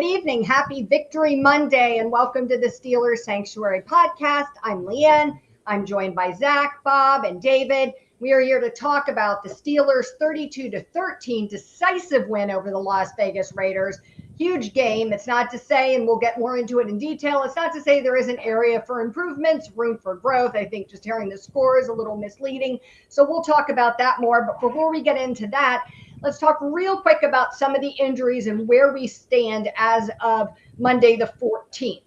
Good evening. Happy Victory Monday, and welcome to the Steelers Sanctuary Podcast. I'm Leanne. I'm joined by Zach, Bob, and David. We are here to talk about the Steelers' 32-13 decisive win over the Las Vegas Raiders. Huge game. It's not to say, and we'll get more into it in detail, it's not to say there is an area for improvements, room for growth. I think just hearing the score is a little misleading. So we'll talk about that more. But before we get into that, let's talk real quick about some of the injuries and where we stand as of Monday the 14th.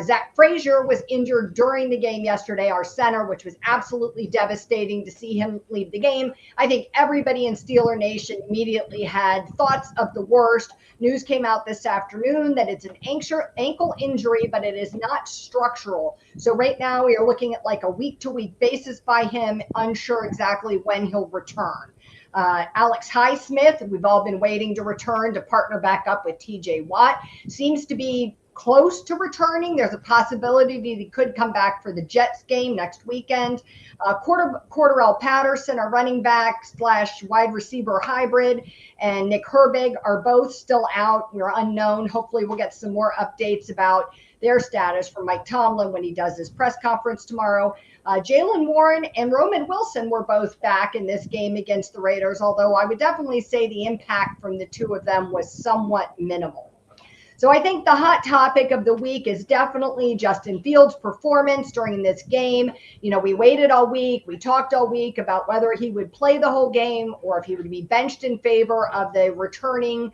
Zach Frazier was injured during the game yesterday, our center, which was absolutely devastating to see him leave the game. I think everybody in Steeler Nation immediately had thoughts of the worst. News came out this afternoon that it's an ankle injury, but it is not structural. So right now we are looking at like a week-to-week basis by him, unsure exactly when he'll return. Alex Highsmith, we've all been waiting to return to partner back up with TJ Watt, seems to be close to returning. There's a possibility that he could come back for the Jets game next weekend. Cordarrelle Patterson, our running back / wide receiver hybrid, and Nick Herbig are both still out. We're unknown. Hopefully we'll get some more updates about their status from Mike Tomlin when he does his press conference tomorrow. Jaylen Warren and Roman Wilson were both back in this game against the Raiders, although I would definitely say the impact from the two of them was somewhat minimal. So I think the hot topic of the week is definitely Justin Fields' performance during this game. You know, we waited all week. We talked all week about whether he would play the whole game or if he would be benched in favor of the returning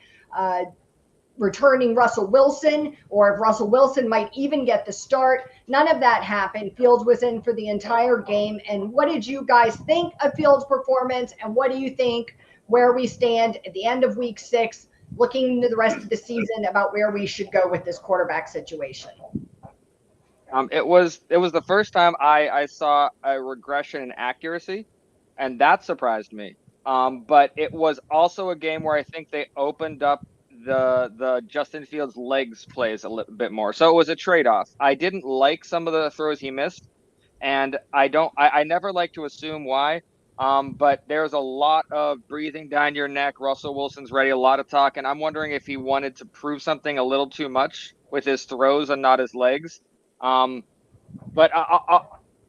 Russell Wilson, or if Russell Wilson might even get the start. None of that happened. Fields was in for the entire game. And what did you guys think of Fields' performance? And what do you think where we stand at the end of week 6? Looking into the rest of the season about where we should go with this quarterback situation? It was the first time I saw a regression in accuracy, and that surprised me. But it was also a game where I think they opened up the Justin Fields legs plays a little bit more. So it was a trade-off. I didn't like some of the throws he missed, and I never like to assume why. But there's a lot of breathing down your neck. Russell Wilson's ready, a lot of talk, and I'm wondering if he wanted to prove something a little too much with his throws and not his legs. But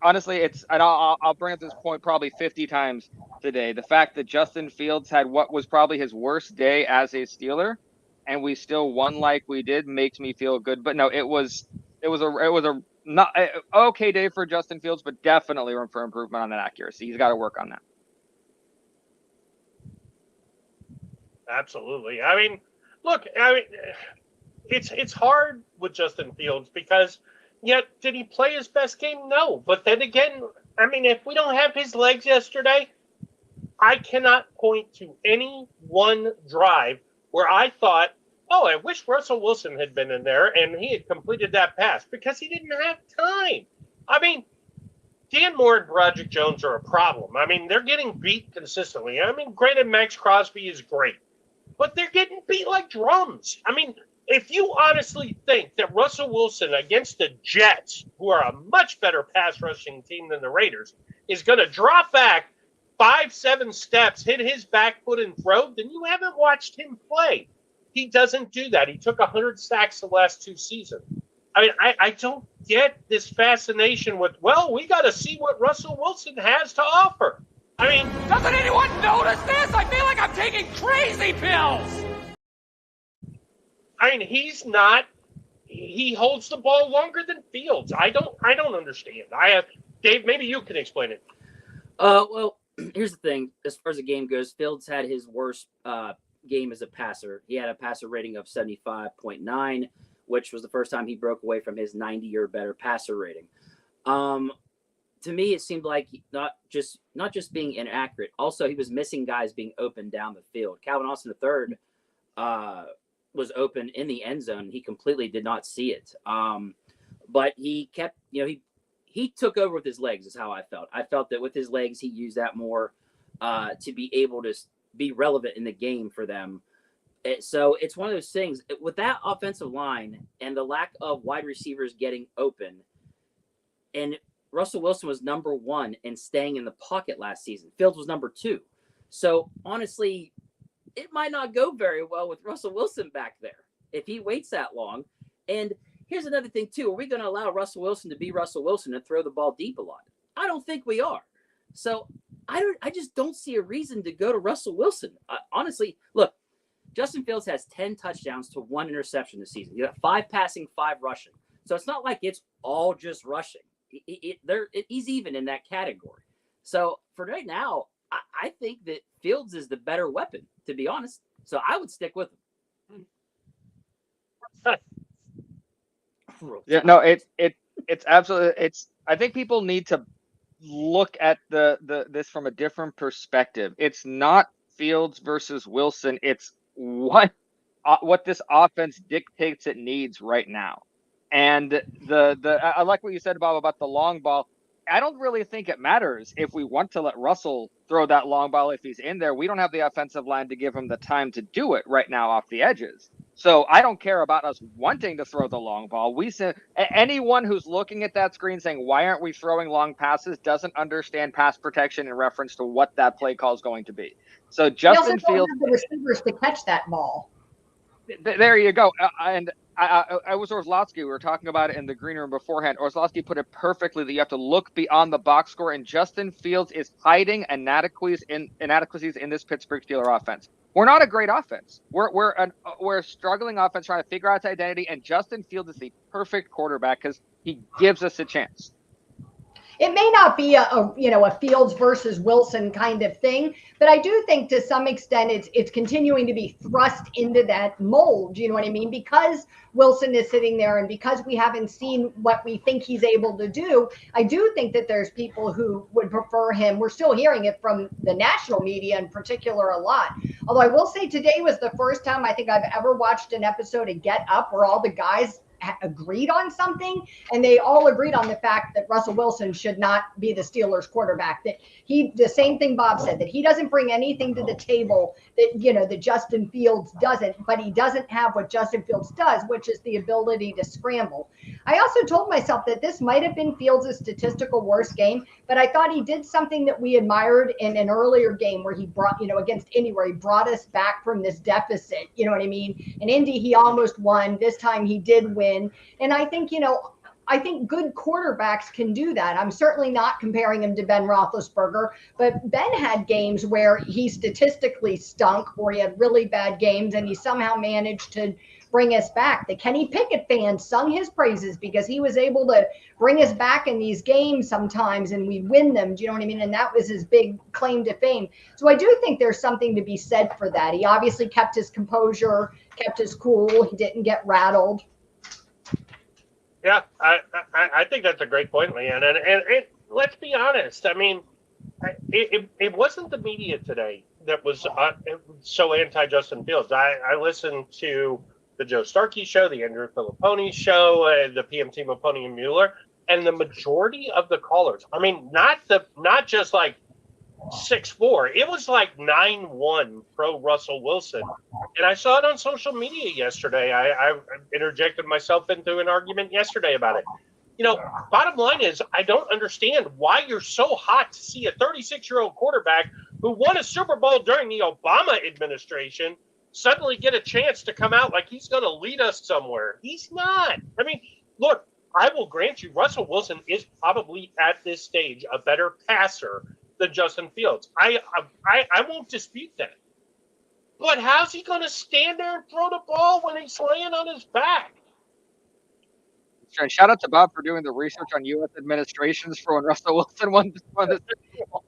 honestly, I'll bring up this point probably 50 times today. The fact that Justin Fields had what was probably his worst day as a Steeler, and we still won like we did, makes me feel good. But no, it was a not okay day for Justin Fields, but definitely room for improvement on that accuracy. He's got to work on that. Absolutely. I mean, look, it's hard with Justin Fields because, yet, did he play his best game? No. But then again, I mean, if we don't have his legs yesterday, I cannot point to any one drive where I thought, oh, I wish Russell Wilson had been in there and he had completed that pass, because he didn't have time. I mean, Dan Moore and Broderick Jones are a problem. I mean, they're getting beat consistently. I mean, granted, Max Crosby is great, but they're getting beat like drums. I mean, if you honestly think that Russell Wilson against the Jets, who are a much better pass rushing team than the Raiders, is going to drop back 5-7 steps, hit his back foot and throw, then you haven't watched him play. He doesn't do that. He took 100 sacks the last 2 seasons. I mean, I don't get this fascination with, well, we got to see what Russell Wilson has to offer. I mean, doesn't anyone notice this? I feel like I'm taking crazy pills. I mean, he holds the ball longer than Fields. I don't understand. Dave, maybe you can explain it. Well, here's the thing. As far as the game goes, Fields had his worst game as a passer. He had a passer rating of 75.9, which was the first time he broke away from his 90 or better passer rating. To me, it seemed like not just being inaccurate. Also, he was missing guys being open down the field. Calvin Austin III was open in the end zone. He completely did not see it. But he kept, he took over with his legs is how I felt. I felt that with his legs, he used that more to be able to be relevant in the game for them. So it's one of those things with that offensive line and the lack of wide receivers getting open. And Russell Wilson was number 1 in staying in the pocket last season. Fields was number 2. So honestly, it might not go very well with Russell Wilson back there. if he waits that long. And here's another thing, too. Are we going to allow Russell Wilson to be Russell Wilson and throw the ball deep a lot? I don't think we are. So I just don't see a reason to go to Russell Wilson. Honestly, look, Justin Fields has 10 touchdowns to 1 interception this season. You got 5 passing, 5 rushing. So it's not like it's all just rushing. He's even in that category. So for right now, I think that Fields is the better weapon, to be honest. So I would stick with him. Yeah, no, it's absolutely, I think people need to look at this from a different perspective. It's not Fields versus Wilson. It's what this offense dictates it needs right now. And I like what you said, Bob, about the long ball. I don't really think it matters if we want to let Russell throw that long ball if he's in there. We don't have the offensive line to give him the time to do it right now off the edges. So I don't care about us wanting to throw the long ball. Anyone who's looking at that screen saying, why aren't we throwing long passes, doesn't understand pass protection in reference to what that play call is going to be. So Justin Fields, the receivers to catch that ball. There you go. And I was Orslowski. We were talking about it in the green room beforehand. Orslowski put it perfectly that you have to look beyond the box score, and Justin Fields is hiding inadequacies in this Pittsburgh Steelers offense. We're not a great offense. We're a struggling offense trying to figure out its identity, and Justin Fields is the perfect quarterback because he gives us a chance. It may not be a Fields versus Wilson kind of thing, but I do think to some extent it's continuing to be thrust into that mold. You know what I mean? Because Wilson is sitting there and because we haven't seen what we think he's able to do, I do think that there's people who would prefer him. We're still hearing it from the national media in particular a lot. Although I will say today was the first time I think I've ever watched an episode of Get Up where all the guys agreed on something, and they all agreed on the fact that Russell Wilson should not be the Steelers quarterback. That the same thing Bob said, that he doesn't bring anything to the table that Justin Fields doesn't, but he doesn't have what Justin Fields does, which is the ability to scramble. I also told myself that this might have been Fields' statistical worst game, but I thought he did something that we admired in an earlier game where he brought, against Indy, where he brought us back from this deficit. You know what I mean? In Indy, he almost won. This time he did win. And I think, good quarterbacks can do that. I'm certainly not comparing him to Ben Roethlisberger, but Ben had games where he statistically stunk, or he had really bad games, and he somehow managed to bring us back. The Kenny Pickett fans sung his praises because he was able to bring us back in these games sometimes, and we win them. Do you know what I mean? And that was his big claim to fame. So I do think there's something to be said for that. He obviously kept his composure, kept his cool. He didn't get rattled. Yeah, I think that's a great point, Leanne. And let's be honest. I mean, it wasn't the media today that was so anti-Justin Fields. I listened to the Joe Starkey show, the Andrew Filipponi show, the PM team of Pony and Mueller, and the majority of the callers, I mean, not just like 6-4, it was like 9-1 pro Russell Wilson. And I saw it on social media yesterday. I interjected myself into an argument yesterday about it. Bottom line is, I don't understand why you're so hot to see a 36-year-old quarterback who won a Super Bowl during the Obama administration suddenly get a chance to come out like he's going to lead us somewhere. He's not. I mean, look, I will grant you, Russell Wilson is probably at this stage a better passer than Justin Fields. I won't dispute that. But how's he going to stand there and throw the ball when he's laying on his back? Shout out to Bob for doing the research on U.S. administrations for when Russell Wilson won the Super Bowl.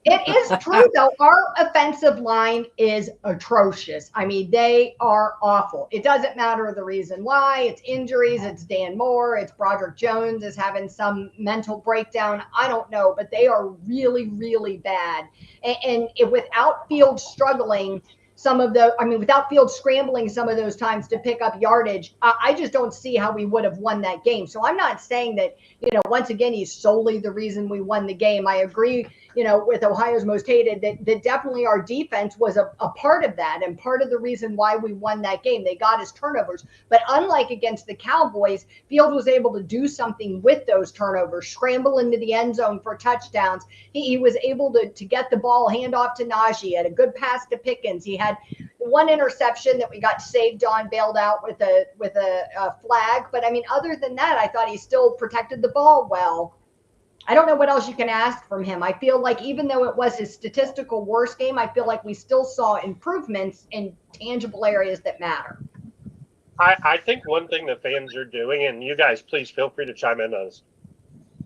It is true, though. Our offensive line is atrocious. I mean, they are awful. It doesn't matter the reason why. It's injuries. It's Dan Moore. It's Broderick Jones is having some mental breakdown. I don't know, but they are really, really bad. And without Fields struggling, without Fields scrambling some of those times to pick up yardage, I just don't see how we would have won that game. So I'm not saying that, once again, he's solely the reason we won the game. I agree, with Ohio's Most Hated, that definitely our defense was a part of that and part of the reason why we won that game. They got his turnovers. But unlike against the Cowboys, Fields was able to do something with those turnovers, scramble into the end zone for touchdowns. He was able to get the ball, hand off to Najee, had a good pass to Pickens. He had one interception that we got saved on, bailed out with a flag. But I mean, other than that, I thought he still protected the ball well. I don't know what else you can ask from him. I feel like even though it was his statistical worst game, I feel like we still saw improvements in tangible areas that matter. I think one thing that fans are doing, and you guys please feel free to chime in on this,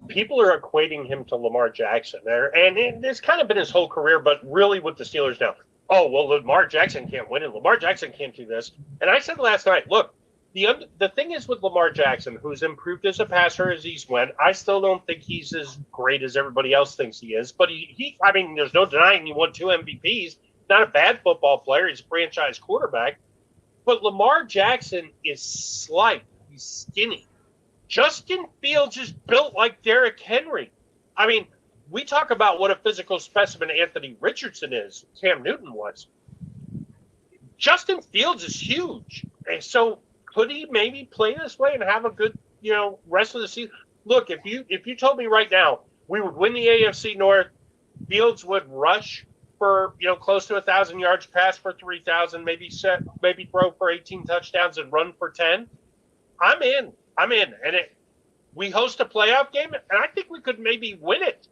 people are equating him to Lamar Jackson there. And it's kind of been his whole career, but really with the Steelers now. Oh, well, Lamar Jackson can't win and Lamar Jackson can't do this. And I said last night, look, the thing is with Lamar Jackson, who's improved as a passer as he's went, I still don't think he's as great as everybody else thinks he is. But I mean, there's no denying he won 2 MVPs. Not a bad football player. He's a franchise quarterback. But Lamar Jackson is slight. He's skinny. Justin Fields is built like Derrick Henry. I mean, we talk about what a physical specimen Anthony Richardson is, Cam Newton was. Justin Fields is huge. And so could he maybe play this way and have a good, rest of the season? Look, if you told me right now we would win the AFC North, Fields would rush for, close to 1,000 yards, pass for 3,000, maybe throw for 18 touchdowns and run for 10, I'm in. And we host a playoff game, and I think we could maybe win it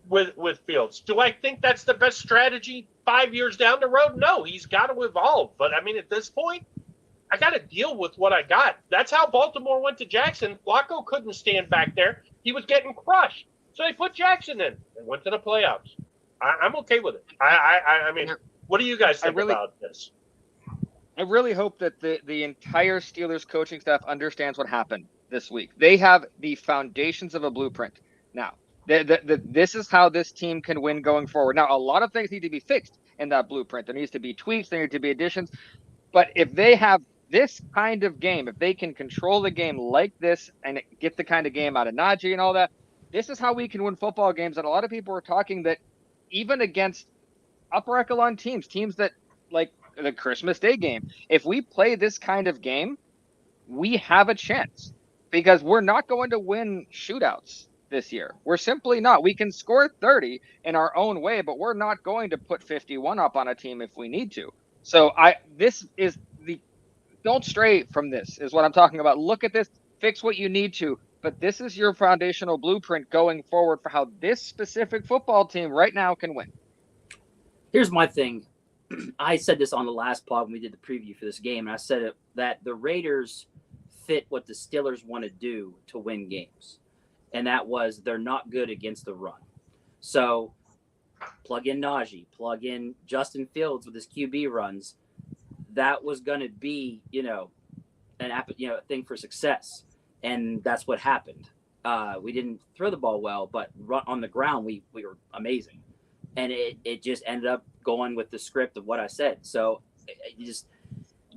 with Fields. Do I think that's the best strategy 5 years down the road? No, he's got to evolve. But, I mean, at this point, I got to deal with what I got. That's how Baltimore went to Jackson. Flacco couldn't stand back there. He was getting crushed. So they put Jackson in and went to the playoffs. I'm okay with it. I mean, what do you guys think about this? I really hope that the entire Steelers coaching staff understands what happened this week. They have the foundations of a blueprint. Now, this is how this team can win going forward. Now, a lot of things need to be fixed in that blueprint. There needs to be tweaks. There need to be additions. But if they have this kind of game, if they can control the game like this and get the kind of game out of Najee and all that, this is how we can win football games. And a lot of people are talking that even against upper echelon teams that like the Christmas Day game, if we play this kind of game, we have a chance because we're not going to win shootouts this year. We're simply not. We can score 30 in our own way, but we're not going to put 51 up on a team if we need to. So don't stray from this is what I'm talking about. Look at this, fix what you need to, but this is your foundational blueprint going forward for how this specific football team right now can win. Here's my thing. I said this on the last pod when we did the preview for this game, and I said that the Raiders fit what the Steelers want to do to win games, and that was they're not good against the run. So plug in Najee, plug in Justin Fields with his QB runs. That was going to be, a thing for success, and that's what happened. We didn't throw the ball well, but run on the ground we were amazing, and it just ended up going with the script of what I said. So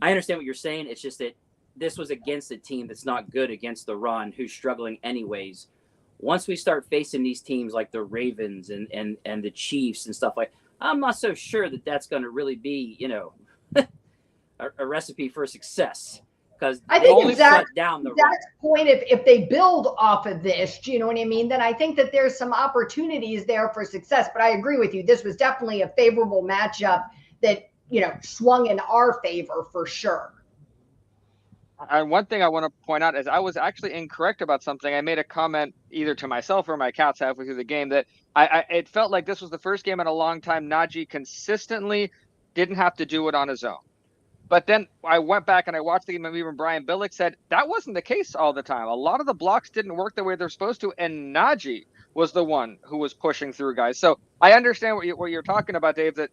I understand what you're saying. It's just that this was against a team that's not good against the run, who's struggling anyways. Once we start facing these teams like the Ravens and the Chiefs and stuff I'm not so sure that that's going to really be, a recipe for success, because I think shut down the Zach's point, if they build off of this, do you know what I mean? Then I think that there's some opportunities there for success. But I agree with you. This was definitely a favorable matchup that, swung in our favor for sure. And one thing I want to point out is I was actually incorrect about something. I made a comment either to myself or my cats halfway through the game that it felt like this was the first game in a long time Najee consistently didn't have to do it on his own. But then I went back and I watched the game, and even Brian Billick said that wasn't the case all the time. A lot of the blocks didn't work the way they're supposed to, and Najee was the one who was pushing through guys. So I understand what you're talking about, Dave, that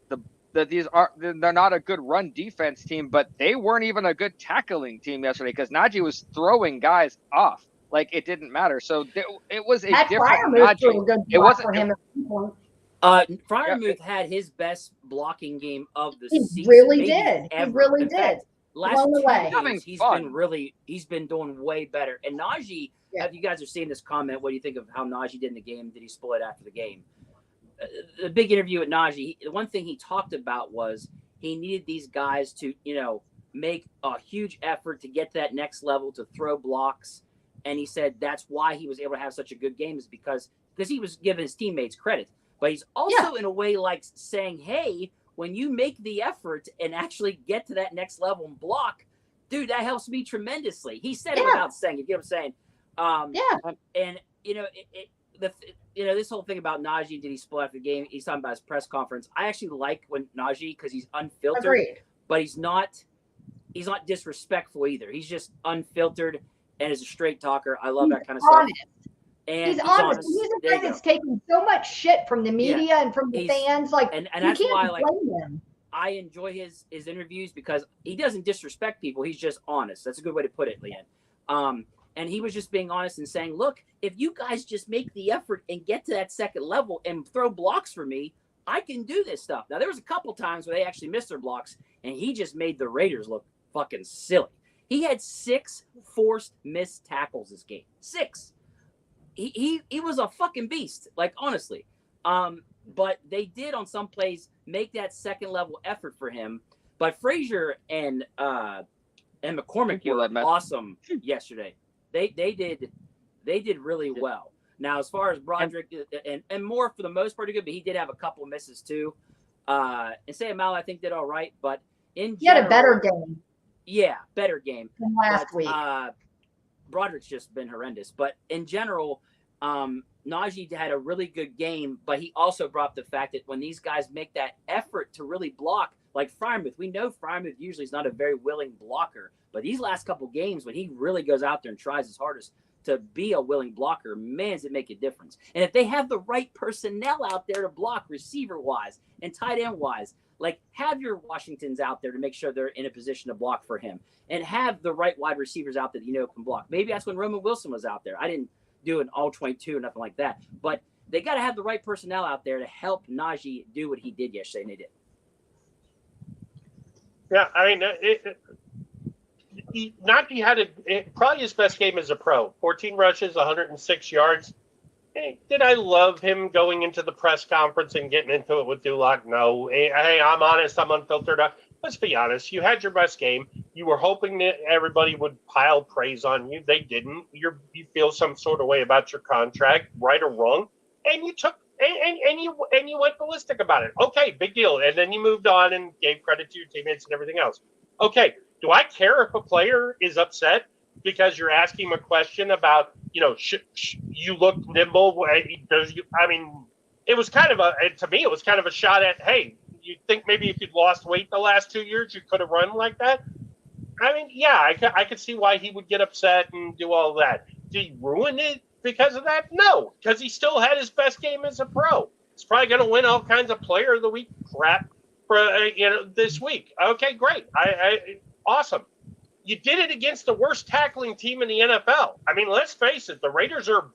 they're not a good run defense team, but they weren't even a good tackling team yesterday because Najee was throwing guys off like it didn't matter. So it was a different Najee. It wasn't for him. Freiermuth had his best blocking game of the season. He really did. He really did. Last 2 games, he's been doing way better. And Najee, if you guys are seeing this comment, what do you think of how Najee did in the game? Did he split after the game? The big interview with Najee, the one thing he talked about was he needed these guys to, make a huge effort to get to that next level, to throw blocks. And he said that's why he was able to have such a good game, is because he was giving his teammates credit. But he's also in a way like saying, hey, when you make the effort and actually get to that next level and block, dude, that helps me tremendously. He said it without saying it. You know what I'm saying? And this whole thing about Najee, did he split after the game? He's talking about his press conference. I actually like when Najee, because he's unfiltered, but he's not disrespectful either. He's just unfiltered and is a straight talker. I love that kind of stuff. And he's honest. He's a guy that's taking so much shit from the media and from the fans. Like, and that's why I enjoy his interviews, because he doesn't disrespect people. He's just honest. That's a good way to put it, Leanne. And he was just being honest and saying, look, if you guys just make the effort and get to that second level and throw blocks for me, I can do this stuff. Now, there was a couple times where they actually missed their blocks, and he just made the Raiders look fucking silly. He had 6 forced missed tackles this game. 6. He was a fucking beast, like, honestly. But they did on some plays make that second level effort for him. But Frazier and McCormick were awesome yesterday. They did really well. Now, as far as Broderick and Moore, for the most part, good, but he did have a couple of misses too. And Sayamala, I think, did all right, but in general, had a better game. Yeah, better game than last week. Broderick's just been horrendous, but in general, Najee had a really good game, but he also brought up the fact that when these guys make that effort to really block, like Freiermuth, we know Freiermuth usually is not a very willing blocker, but these last couple games, when he really goes out there and tries his hardest to be a willing blocker, man, does it make a difference. And if they have the right personnel out there to block receiver-wise and tight end-wise, like have your Washingtons out there to make sure they're in a position to block for him, and have the right wide receivers out there that can block. Maybe that's when Roman Wilson was out there. I didn't do an all-22 or nothing like that, but they got to have the right personnel out there to help Najee do what he did yesterday, and they did. Yeah, I mean, Najee had probably his best game as a pro. 14 rushes, 106 yards. Hey, did I love him going into the press conference and getting into it with Dulac? No. Hey, I'm honest. I'm unfiltered. Let's be honest. You had your best game. You were hoping that everybody would pile praise on you. They didn't. You feel some sort of way about your contract, right or wrong, and you took and you went ballistic about it. Okay, big deal. And then you moved on and gave credit to your teammates and everything else. Okay, do I care if a player is upset because you're asking him a question about, you look nimble? I mean, it was kind of to me, it was kind of a shot at, hey, you think maybe if you'd lost weight the last 2 years, you could have run like that? I mean, yeah, I could see why he would get upset and do all that. Did he ruin it because of that? No, because he still had his best game as a pro. He's probably going to win all kinds of Player of the Week crap for this week. Okay, great. Awesome. You did it against the worst tackling team in the NFL. I mean, let's face it, the Raiders are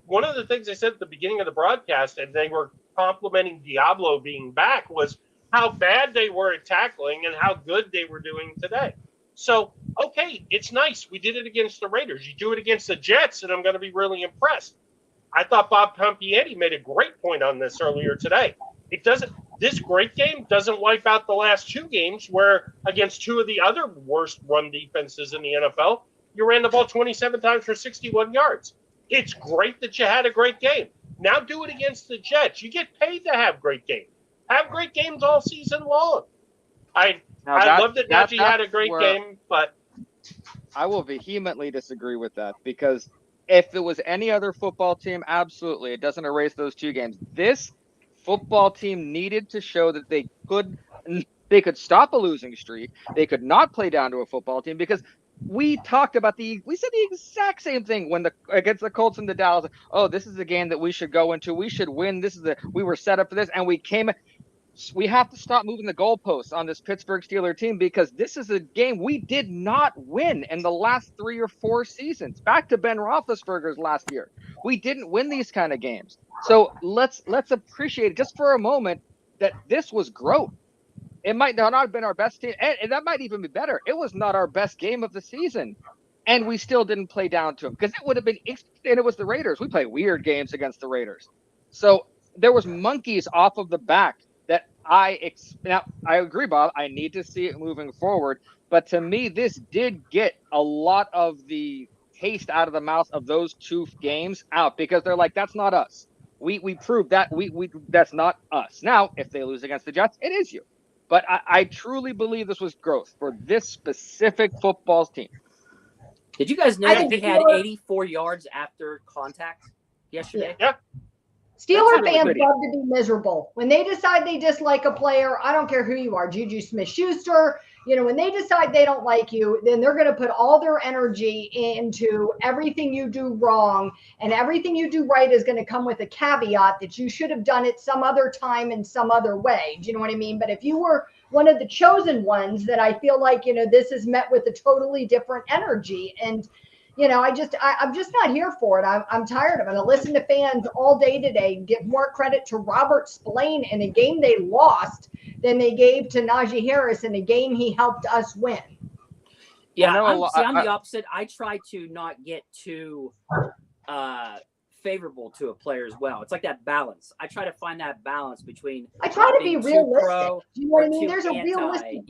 one of the things they said at the beginning of the broadcast, and they were complimenting Diablo being back, was how bad they were at tackling and how good they were doing today. So, okay, it's nice. We did it against the Raiders. You do it against the Jets, and I'm going to be really impressed. I thought Bob Pompieri made a great point on this earlier today. This great game doesn't wipe out the last 2 games where against 2 of the other worst run defenses in the NFL, you ran the ball 27 times for 61 yards. It's great that you had a great game. Now do it against the Jets. You get paid to have great games. Have great games all season long. I love that Najee had a great game, but I will vehemently disagree with that, because if it was any other football team, absolutely, it doesn't erase those 2 games. This football team needed to show that they could stop a losing streak. They could not play down to a football team, because we said the exact same thing against the Colts and the Dallas. Oh, this is the game that we should go into. We should win. We were set up for this, and we have to stop moving the goalposts on this Pittsburgh Steelers team, because this is a game we did not win in the last 3 or 4 seasons. Back to Ben Roethlisberger's last year. We didn't win these kind of games. So let's appreciate it just for a moment that this was growth. It might not have been our best team, and that might even be better. It was not our best game of the season, and we still didn't play down to them, because it would have been – and it was the Raiders. We play weird games against the Raiders. So there was monkeys off of the back that now, I agree, Bob. I need to see it moving forward. But to me, this did get a lot of the taste out of the mouth of those 2 games out, because they're like, that's not us. We proved that we that's not us. Now, if they lose against the Jets, it is you. But I truly believe this was growth for this specific football team. Did you guys know that he had 84 yards after contact yesterday? Yeah. Steeler really fans good. love to be miserable. When they decide they dislike a player, I don't care who you are, Juju Smith-Schuster, when they decide they don't like you, then they're going to put all their energy into everything you do wrong, and everything you do right is going to come with a caveat that you should have done it some other time in some other way. Do you know what I mean? But if you were one of the chosen ones, then I feel like, this is met with a totally different energy. And I'm just not here for it. I'm tired of it. I listen to fans all day today give more credit to Robert Spillane in a game they lost than they gave to Najee Harris in a game he helped us win. Yeah, I'm the opposite. I try to not get too favorable to a player as well. It's like that balance. I try to find that balance between. I try to be realistic. Do you know what I mean? There's a realistic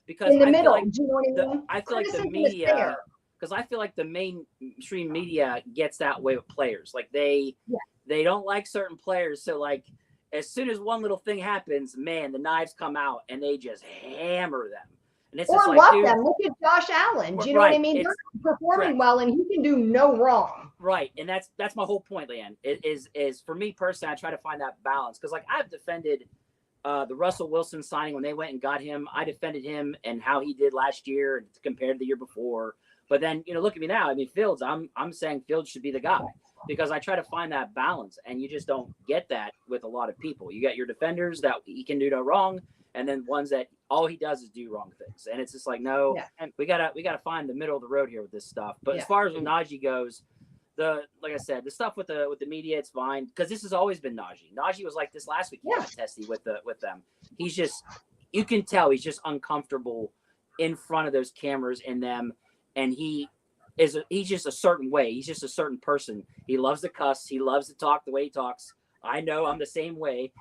because in the middle. Like do you know what I mean? I feel like the media. Because I feel like the mainstream media gets that way with players. Like they don't like certain players. So like as soon as one little thing happens, man, the knives come out and they just hammer them. And it's or just like, love dude, them. Look at Josh Allen. Do you know what I mean? They're performing well, and he can do no wrong. Right, and that's my whole point, Leanne. Is for me personally, I try to find that balance because like I've defended the Russell Wilson signing when they went and got him. I defended him and how he did last year compared to the year before. But then, look at me now. I mean, Fields, I'm saying Fields should be the guy because I try to find that balance, and you just don't get that with a lot of people. You got your defenders that he can do no wrong, and then ones that all he does is do wrong things. And it's just like, no, and we gotta find the middle of the road here with this stuff. But as far as Najee goes, like I said, the stuff with the media, it's fine because this has always been Najee. Najee was like this last week. Testy with them. He's just, you can tell he's just uncomfortable in front of those cameras in them. And he's just a certain way. He's just a certain person. He loves to cuss. He loves to talk the way he talks. I know I'm the same way.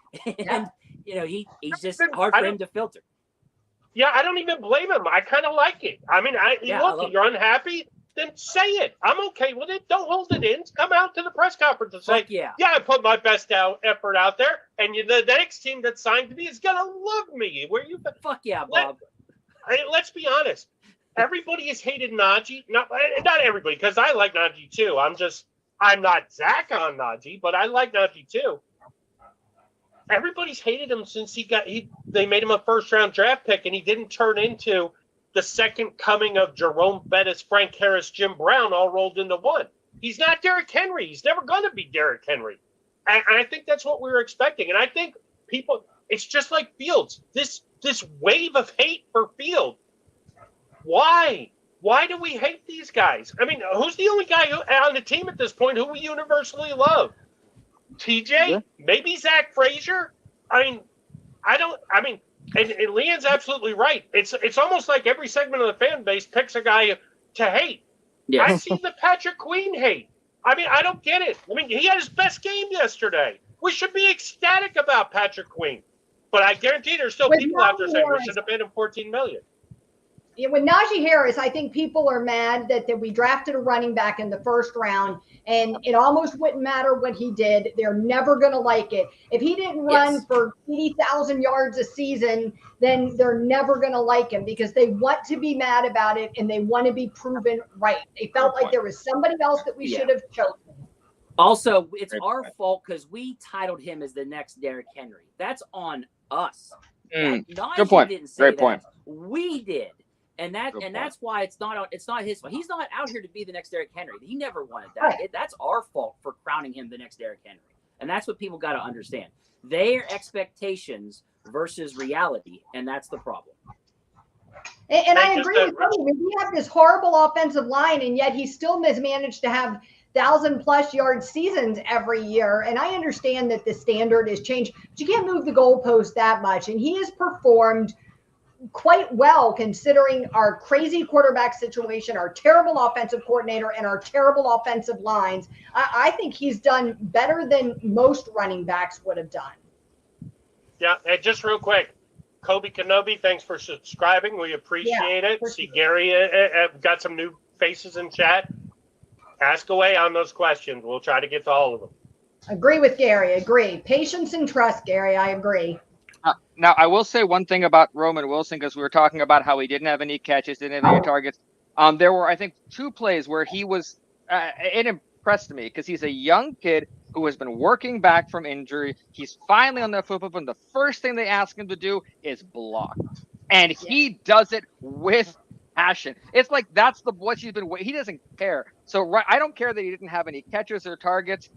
And, he's just hard for him to filter. Yeah, I don't even blame him. I kind of like it. I mean, look, you're unhappy, then say it. I'm okay with it. Don't hold it in. Come out to the press conference and say, I put my best effort out there. And the next team that signed me is going to love me. Fuck yeah, Bob. Let's be honest. Everybody has hated Najee. Not everybody, because I like Najee too. I'm not Zach on Najee, but I like Najee too. Everybody's hated him since they made him a first-round draft pick, and he didn't turn into the second coming of Jerome Bettis, Frank Harris, Jim Brown, all rolled into one. He's not Derrick Henry. He's never going to be Derrick Henry. And I think that's what we were expecting. And I think it's just like Fields. This wave of hate for Fields. Why? Why do we hate these guys? I mean, who's the only guy on the team at this point who we universally love? TJ? Maybe Zach Frazier? And Leanne's absolutely right. It's almost like every segment of the fan base picks a guy to hate. Yeah. I see the Patrick Queen hate. I mean, I don't get it. I mean, he had his best game yesterday. We should be ecstatic about Patrick Queen. But I guarantee there's still people out there saying we should have paid him $14 million. With Najee Harris, I think people are mad that we drafted a running back in the first round, and it almost wouldn't matter what he did. They're never going to like it. If he didn't run for 80,000 yards a season, then they're never going to like him because they want to be mad about it and they want to be proven right. They felt like there was somebody else that we should have chosen. Also, it's our fault because we titled him as the next Derrick Henry. That's on us. Good point. Didn't say Great that. point. We did. And that's why it's not his fault. He's not out here to be the next Derrick Henry. He never wanted that. That's our fault for crowning him the next Derrick Henry. And that's what people got to understand. Their expectations versus reality, and that's the problem. And I agree with you. We have this horrible offensive line, and yet he still has managed to have 1,000+ yard seasons every year. And I understand that the standard has changed, but you can't move the goalpost that much. And he has performed quite well considering our crazy quarterback situation, our terrible offensive coordinator, and our terrible offensive lines. I think he's done better than most running backs would have done. Yeah, and just real quick, Kobe Kenobi, thanks for subscribing. We appreciate it. See, Gary got some new faces in chat. Ask away on those questions. We'll try to get to all of them. Agree with Gary. Agree. Patience and trust, Gary. I agree. Now, I will say one thing about Roman Wilson, because we were talking about how he didn't have any catches, didn't have any targets. There were, I think, 2 plays where he was, it impressed me because he's a young kid who has been working back from injury. He's finally on the football, and the first thing they ask him to do is block. And he does it with passion. It's like that's what he's been. He doesn't care. So I don't care that he didn't have any catches or targets.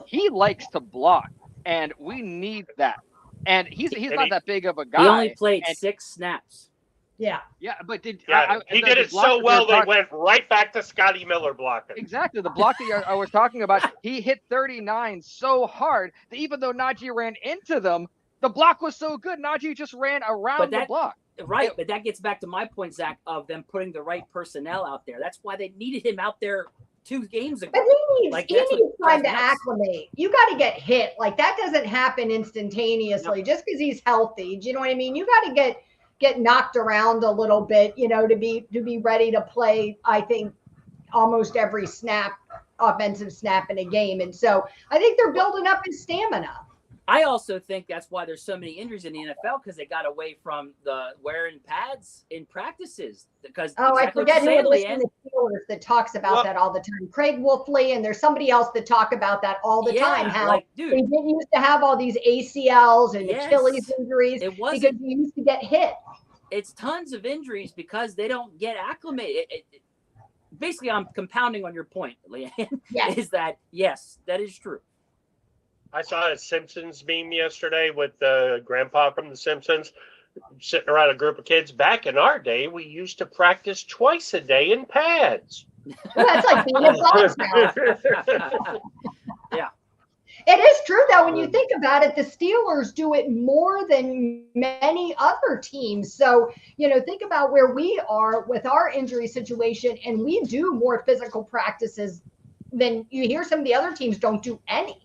He likes to block, and we need that. And he's not that big of a guy. He only played 6 snaps. Yeah. Yeah, but he did it so well they went right back to Scotty Miller blocking. Exactly. The block that I was talking about, he hit 39 so hard that even though Najee ran into them, the block was so good, Najee just ran around the block. Right, but that gets back to my point, Zach, of them putting the right personnel out there. That's why they needed him out there 2 games ago. But he needs time to acclimate. You got to get hit. Like, that doesn't happen instantaneously just because he's healthy. Do you know what I mean? You got to get knocked around a little bit, to be ready to play, I think, almost every offensive snap in a game. And so I think they're building up his stamina. I also think that's why there's so many injuries in the NFL, because they got away from the wearing pads in practices. Because I forget who it is in the Steelers that talks about that all the time. Craig Wolfley, and there's somebody else that talk about that all the time. How they didn't used to have all these ACLs and Achilles injuries because you used to get hit. It's tons of injuries because they don't get acclimated. Basically, I'm compounding on your point, Leanne. Is that that is true. I saw a Simpsons meme yesterday with Grandpa from The Simpsons sitting around a group of kids. Back in our day, we used to practice twice a day in pads. Well, that's like being a boss now. Yeah. It is true, though, when you think about it, the Steelers do it more than many other teams. So, think about where we are with our injury situation, and we do more physical practices than you hear some of the other teams don't do any.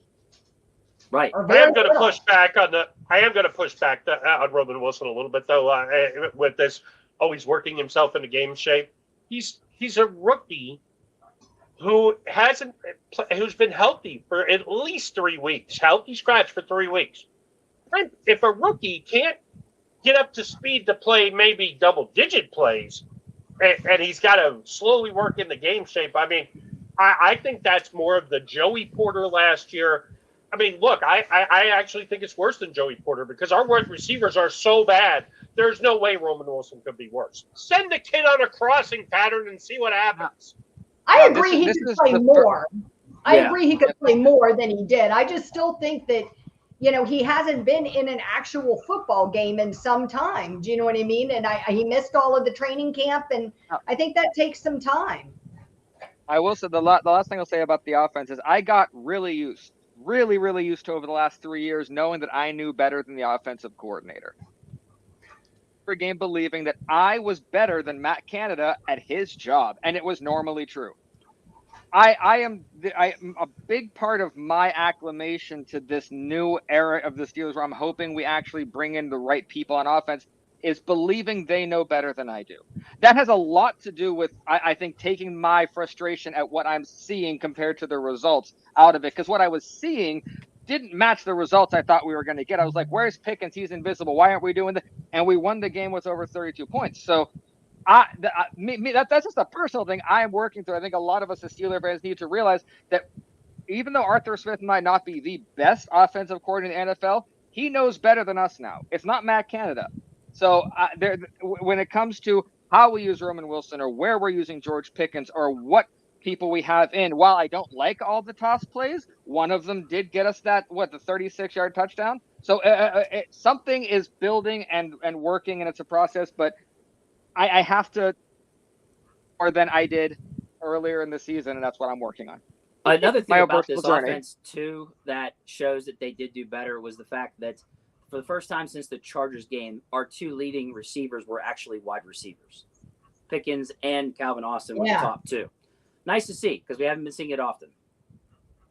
Right. I am going to push back on Roman Wilson a little bit, though, with this always working himself into game shape. He's a rookie who's been healthy for at least 3 weeks, healthy scratch for 3 weeks. If a rookie can't get up to speed to play maybe double-digit plays, and he's got to slowly work in the game shape, I mean, I think that's more of the Joey Porter last year. I mean, look, I actually think it's worse than Joey Porter because our wide receivers are so bad. There's no way Roman Wilson could be worse. Send the kid on a crossing pattern and see what happens. I agree he could play more. I agree he could play more than he did. I just still think that, he hasn't been in an actual football game in some time. Do you know what I mean? And he missed all of the training camp, and I think that takes some time. I will say the last thing I'll say about the offense is I got really used to over the last 3 years knowing that I knew better than the offensive coordinator. For a game believing that I was better than Matt Canada at his job, and it was normally true. I am a big part of my acclimation to this new era of the Steelers, where I'm hoping we actually bring in the right people on offense, is believing they know better than I do. That has a lot to do with, I think, taking my frustration at what I'm seeing compared to the results out of it. Because what I was seeing didn't match the results I thought we were going to get. I was like, where's Pickens? He's invisible. Why aren't we doing that? And we won the game with over 32 points. So that's just a personal thing I'm working through. I think a lot of us as Steelers fans need to realize that even though Arthur Smith might not be the best offensive coordinator in the NFL, he knows better than us now. It's not Matt Canada. So when it comes to how we use Roman Wilson or where we're using George Pickens or what people we have in, while I don't like all the toss plays, one of them did get us the 36-yard touchdown. So something is building and working, and it's a process. But I have to more than I did earlier in the season, and that's what I'm working on. Another thing about this offense, too, that shows that they did do better was the fact that for the first time since the Chargers game, our 2 leading receivers were actually wide receivers. Pickens and Calvin Austin were the top 2. Nice to see, because we haven't been seeing it often.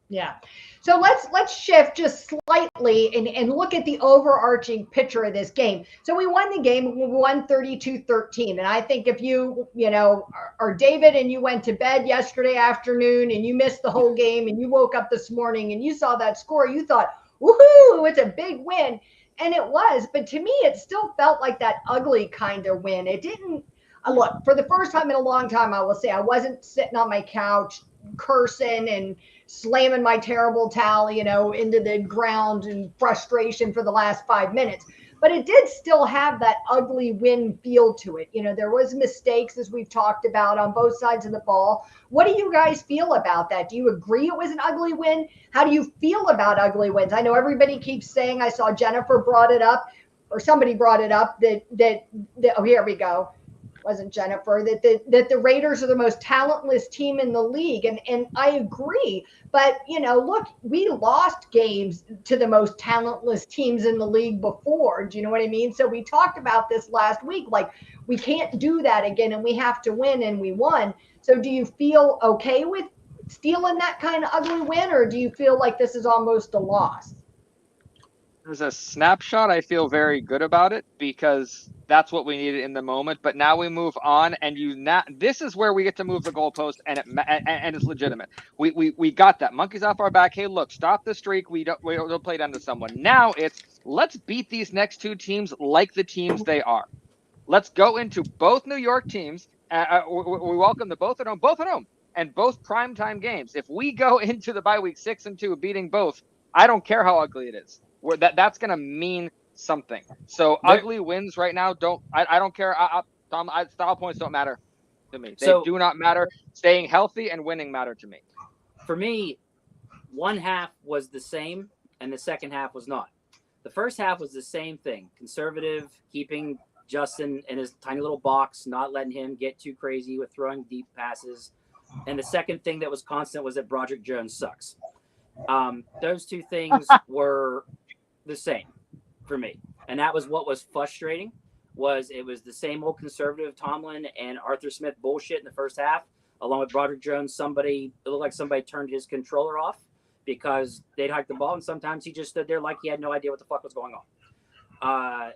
Yeah. So let's shift just slightly and look at the overarching picture of this game. So we won the game, we won 32-13. And I think if you are David and you went to bed yesterday afternoon and you missed the whole game and you woke up this morning and you saw that score, you thought, woohoo, it's a big win. And it was, but to me, it still felt like that ugly kind of win. It didn't look, for the first time in a long time, I will say, I wasn't sitting on my couch cursing and slamming my terrible towel, into the ground in frustration for the last 5 minutes. But it did still have that ugly win feel to it. There was mistakes, as we've talked about, on both sides of the ball. What do you guys feel about that? Do you agree it was an ugly win? How do you feel about ugly wins? I know everybody keeps saying, I saw Jennifer brought it up, or somebody brought it up, that oh, here we go. Wasn't Jennifer, that the Raiders are the most talentless team in the league. And I agree. But, look, we lost games to the most talentless teams in the league before. Do you know what I mean? So we talked about this last week. Like, we can't do that again and we have to win, and we won. So do you feel okay with stealing that kind of ugly win, or do you feel like this is almost a loss? As a snapshot, I feel very good about it because that's what we needed in the moment. But now we move on, and this is where we get to move the goalpost, and it's legitimate. We got that. Monkey's off our back. Hey, look, stop the streak. We don't play down to someone. Now it's let's beat these next two teams like the teams they are. Let's go into both New York teams. We welcome the both at home, and both primetime games. If we go into the bye week 6-2 beating both, I don't care how ugly it is. That's going to mean something. So ugly wins right now I don't care. Tom, style points don't matter to me. They do not matter. Staying healthy and winning matter to me. For me, one half was the same and the second half was not. The first half was the same thing. Conservative, keeping Justin in his tiny little box, not letting him get too crazy with throwing deep passes. And the second thing that was constant was that Broderick Jones sucks. Those two things were the same for me, and that was what was frustrating. It was the same old conservative Tomlin and Arthur Smith bullshit in the first half, along with Broderick Jones. It looked like somebody turned his controller off because they'd hike the ball, and sometimes he just stood there like he had no idea what the fuck was going on.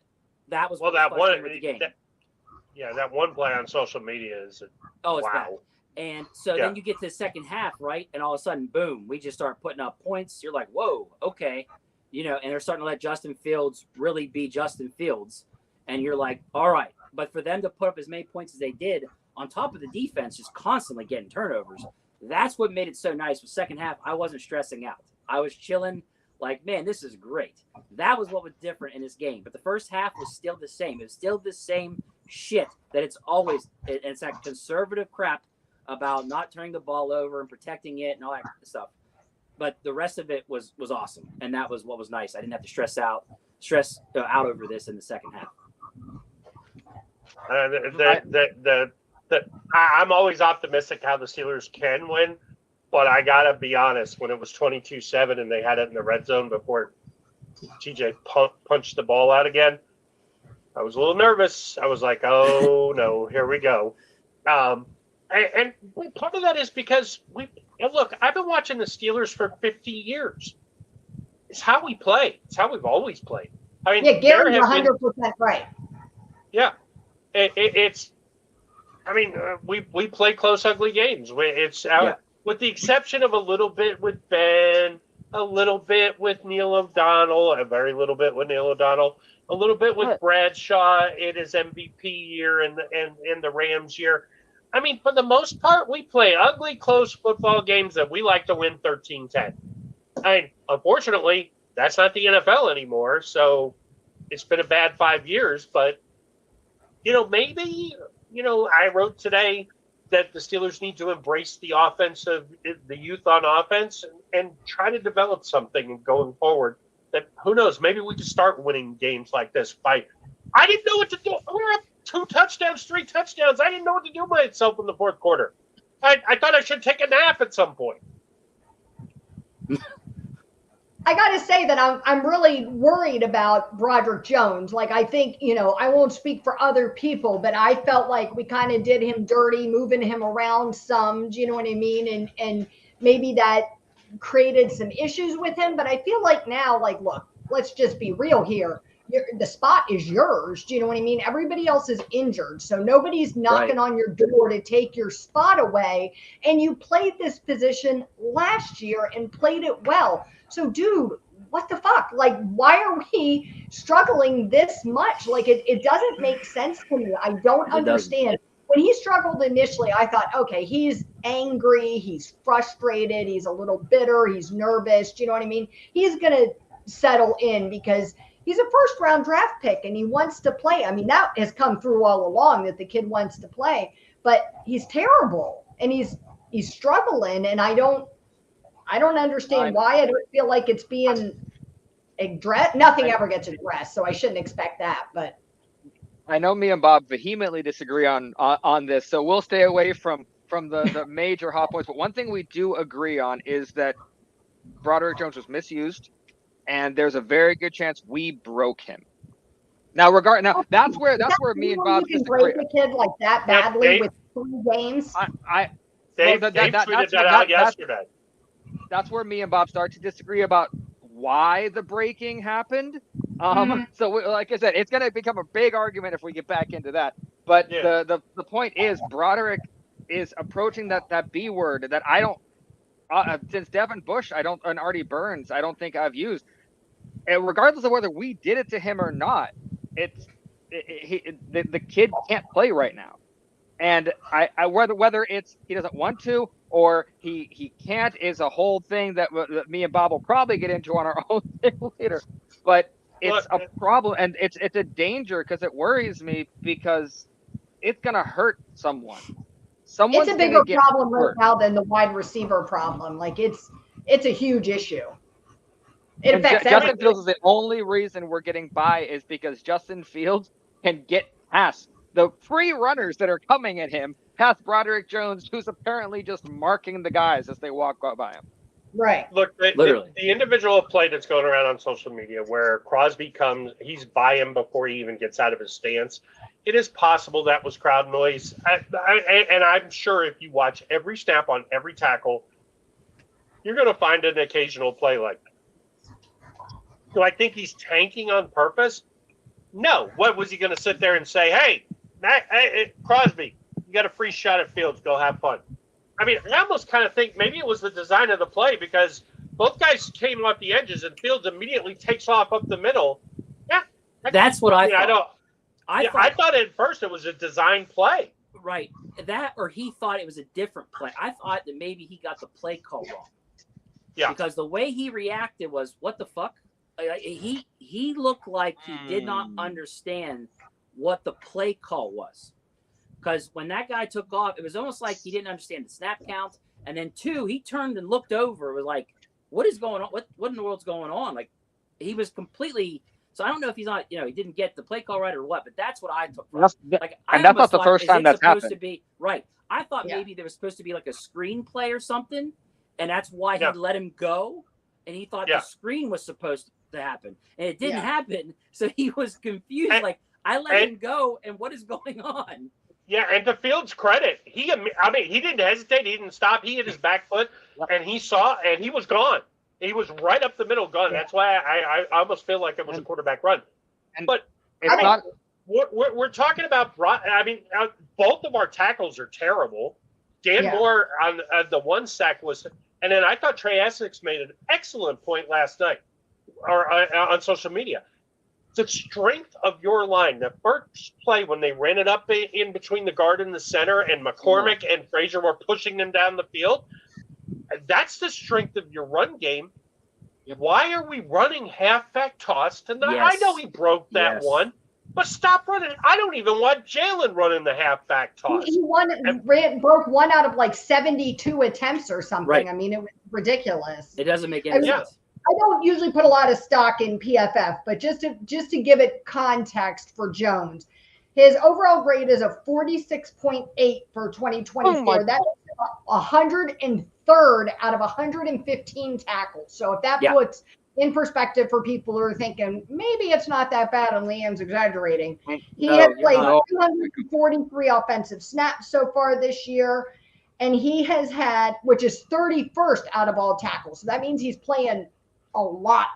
That was that one with the game. That one play on social media is it's wow. Bad. And so then you get to the second half, right? And all of a sudden, boom, we just start putting up points. You're like, whoa, okay. And they're starting to let Justin Fields really be Justin Fields. And you're like, all right. But for them to put up as many points as they did, on top of the defense just constantly getting turnovers, that's what made it so nice. The second half, I wasn't stressing out. I was chilling like, man, this is great. That was what was different in this game. But the first half was still the same. It was still the same shit that it's always – it's that conservative crap about not turning the ball over and protecting it and all that stuff. But the rest of it was awesome, and that was what was nice. I didn't have to stress out over this in the second half. I'm always optimistic how the Steelers can win, but I gotta be honest. When it was 22-7 and they had it in the red zone before TJ punched the ball out again, I was a little nervous. I was like, "Oh no, here we go." And part of that is because look, I've been watching the Steelers for 50 years. It's how we play. It's how we've always played. I mean, yeah, Gary's 100% right. Yeah, we play close, ugly games. With the exception of a little bit with Ben, a little bit with Neil O'Donnell, a very little bit with Neil O'Donnell, a little bit with Bradshaw in his MVP year and the Rams year. I mean, for the most part, we play ugly, close football games that we like to win 13-10. I mean, unfortunately, that's not the NFL anymore, so it's been a bad 5 years. But, maybe, I wrote today that the Steelers need to embrace the youth on offense and try to develop something going forward that, who knows, maybe we can start winning games like this I didn't know what to do. We're up 2 touchdowns, 3 touchdowns. I didn't know what to do myself in the fourth quarter. I thought I should take a nap at some point. I got to say that I'm really worried about Broderick Jones. Like, I think, I won't speak for other people, but I felt like we kind of did him dirty, moving him around some. Do you know what I mean? And maybe that created some issues with him. But I feel like now, like, look, let's just be real here. The spot is yours. Do you know what I mean? Everybody else is injured. So nobody's knocking on your door to take your spot away. And you played this position last year and played it well. So, dude, what the fuck? Like, why are we struggling this much? Like, it doesn't make sense to me. I don't understand. When he struggled initially, I thought, okay, he's angry. He's frustrated. He's a little bitter. He's nervous. Do you know what I mean? He's going to settle in because he's a first-round draft pick and he wants to play. I mean, that has come through all along that the kid wants to play, but he's terrible and he's struggling. And I don't understand why. I don't feel like it's being addressed. Nothing ever gets addressed, so I shouldn't expect that. But I know me and Bob vehemently disagree on this, so we'll stay away from the major hot points. But one thing we do agree on is that Broderick Jones was misused, and there's a very good chance we broke him. Now, that's where me and Bob disagree. Break the kid like that badly with 3 games. Dave tweeted that out yesterday. That's where me and Bob start to disagree about why the breaking happened. So like I said, it's going to become a big argument if we get back into that. But the point is, Broderick is approaching that B word that I don't since Devin Bush, and Artie Burns, I don't think I've used. And regardless of whether we did it to him or not, the kid can't play right now. And I whether it's he doesn't want to or he can't is a whole thing that me and Bob will probably get into on our own thing later. But it's a problem, and it's a danger because it worries me because it's gonna hurt someone. Someone's it's a bigger problem right now than the wide receiver problem. Like it's a huge issue. It affects Justin Fields is the only reason we're getting by is because Justin Fields can get past the free runners that are coming at him, past Broderick Jones, who's apparently just marking the guys as they walk by him. Right. Look, the individual play that's going around on social media where Crosby he's by him before he even gets out of his stance. It is possible that was crowd noise. And I'm sure if you watch every snap on every tackle, you're going to find an occasional play like that. Do I think he's tanking on purpose? No. What was he going to sit there and say, hey, Crosby, you got a free shot at Fields. Go have fun. I mean, I almost kind of think maybe it was the design of the play because both guys came off the edges and Fields immediately takes off up the middle. Yeah. That's what I thought. I thought at first it was a design play. Right. That or he thought it was a different play. I thought that maybe he got the play call wrong. Yeah. Because the way he reacted was, what the fuck? He looked like he did not understand what the play call was. Because when that guy took off, it was almost like he didn't understand the snap counts. And then 2, he turned and looked over. Was like, what is going on? What in the world's going on? Like, he was completely. So I don't know if he's not, he didn't get the play call right or what. But that's what I took from. That's not the first time that's happened. To be right. I thought maybe there was supposed to be like a screenplay or something, and that's why he let him go. And he thought the screen was supposed to happen, and it didn't happen. So he was confused. I let him go, and what is going on? Yeah, and to Fields' credit, he didn't hesitate. He didn't stop. He hit his back foot, and he saw, and he was gone. He was right up the middle, gone. That's why I almost feel like it was a quarterback run. But it's not. We're talking about. Both of our tackles are terrible. Dan Moore on the one sack was, and then I thought Trey Essex made an excellent point last night, or on social media. The strength of your line, the first play when they ran it up in between the guard and the center, and McCormick and Frazier were pushing them down the field. That's the strength of your run game. Why are we running halfback toss tonight? Yes. I know he broke that one, but stop running. I don't even want Jalen running the halfback toss. He broke 1 out of like 72 attempts or something. Right. I mean, it was ridiculous. It doesn't make any sense. I don't usually put a lot of stock in PFF, but just to give it context for Jones, his overall grade is a 46.8 for 2024. That's 103rd out of 115 tackles. So if that puts in perspective for people who are thinking maybe it's not that bad and Liam's exaggerating, he has played 243 offensive snaps so far this year. and he has had, which is 31st out of all tackles. So that means he's playing a lot.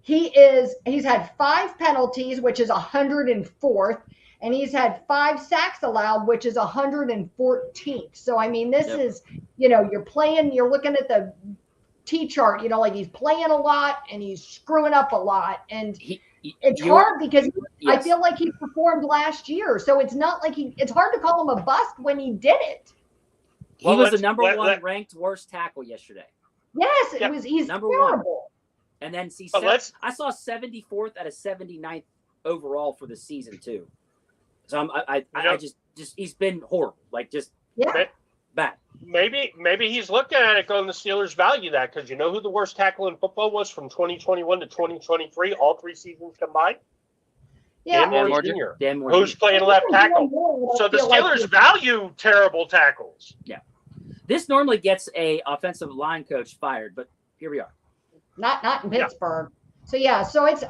He's had 5 penalties, which is 104th, and he's had 5 sacks allowed, which is 114th. So I mean, this is, you're looking at the T chart, like he's playing a lot and he's screwing up a lot, and it's hard because I feel like he performed last year, so it's not like it's hard to call him a bust when he did it. He was the number one ranked worst tackle yesterday. Yes, he's number terrible. 1. And then I saw 74th out of 79th overall for the season too. So I just he's been horrible, bad. Maybe he's looking at it going, the Steelers value that, because you know who the worst tackle in football was from 2021 to 2023, all 3 seasons combined? Yeah, Dan Moore Jr. Dan Moore Who's Jr. playing left tackle. So the Steelers value terrible tackles. Yeah. This normally gets a offensive line coach fired, but here we are. Not in Pittsburgh. So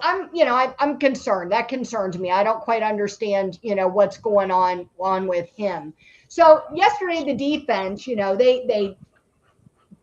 I'm concerned. That concerns me. I don't quite understand, what's going on with him. So yesterday, the defense, they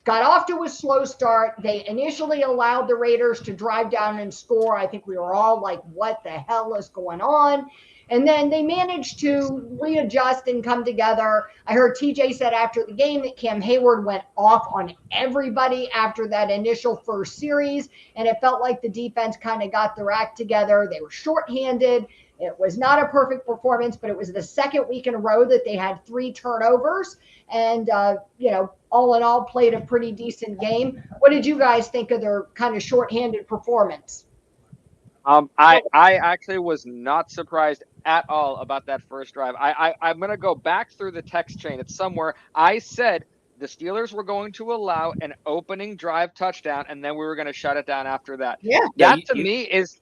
got off to a slow start. They initially allowed the Raiders to drive down and score. I think we were all like, what the hell is going on? And then they managed to readjust and come together. I heard TJ said after the game that Cam Hayward went off on everybody after that initial first series, and it felt like the defense kind of got their act together. They were shorthanded. It was not a perfect performance, but it was the second week in a row that they had 3 turnovers, and all in all, played a pretty decent game. What did you guys think of their kind of shorthanded performance? I actually was not surprised at all about that first drive. I'm going to go back through the text chain. It's somewhere. I said the Steelers were going to allow an opening drive touchdown, and then we were going to shut it down after that. Yeah. That to me is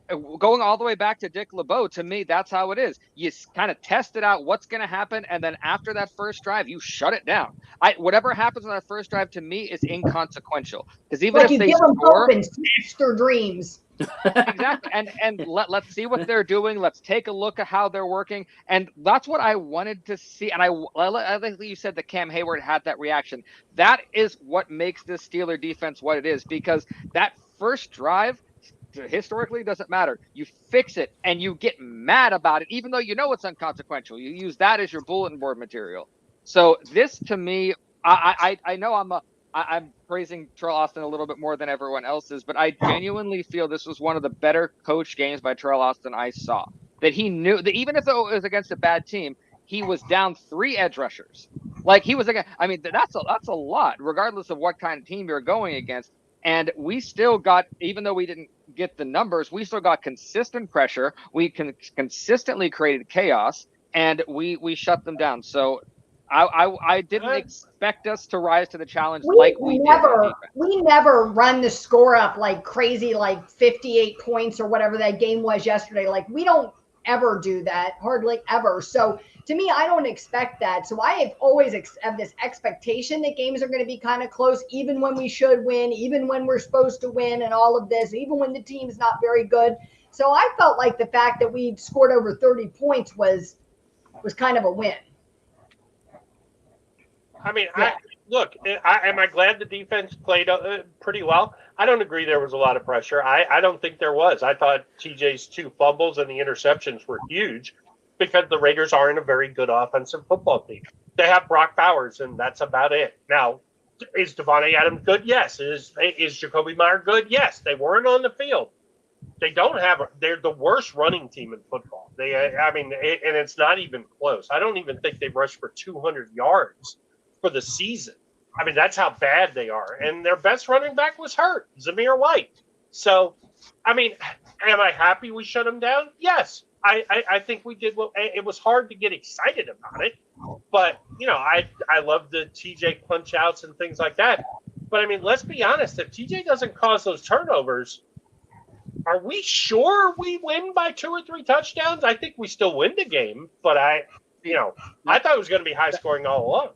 going all the way back to Dick LeBeau. To me, that's how it is. You kind of tested out what's going to happen, and then after that first drive, you shut it down. Whatever happens on that first drive to me is inconsequential, because even if they score, and smash their dreams. Exactly, and let's see what they're doing. Let's take a look at how they're working, and that's what I wanted to see. And I think you said that Cam Hayward had that reaction. That is what makes this Steeler defense what it is, because that first drive historically doesn't matter. You fix it and you get mad about it, even though you know it's inconsequential. You use that as your bulletin board material. So this, to me, I know I'm praising Terrell Austin a little bit more than everyone else is, but I genuinely feel this was one of the better coached games by Terrell Austin I saw. That he knew that even if it was against a bad team, he was down 3 edge rushers. Like he was against, I mean, that's a lot, regardless of what kind of team you're going against. And we still got, even though we didn't get the numbers, we still got consistent pressure. We consistently created chaos, and we shut them down. So I didn't expect us to rise to the challenge like we did. We never run the score up like crazy, like 58 points or whatever that game was yesterday. Like we don't ever do that, hardly ever. So to me, I don't expect that. So I have always have this expectation that games are going to be kind of close, even when we should win, even when we're supposed to win, and all of this, even when the team's not very good. So I felt like the fact that we scored over 30 points was kind of a win. I mean, yeah. Am I glad the defense played pretty well? I don't agree there was a lot of pressure. I don't think there was. I thought TJ's 2 fumbles and the interceptions were huge because the Raiders aren't a very good offensive football team. They have Brock Bowers, and that's about it. Now, is Devontae Adams good? Yes. Is Jacoby Meyer good? Yes. They weren't on the field. They're the worst running team in football. And it's not even close. I don't even think they've rushed for 200 yards for the season. I mean, that's how bad they are. And their best running back was hurt, Zamir White. So, I mean, am I happy we shut them down? Yes. I think we did well. It was hard to get excited about it. But, I love the TJ punch outs and things like that. But, I mean, let's be honest. If TJ doesn't cause those turnovers, are we sure we win by 2 or 3 touchdowns? I think we still win the game. But, I thought it was going to be high scoring all along.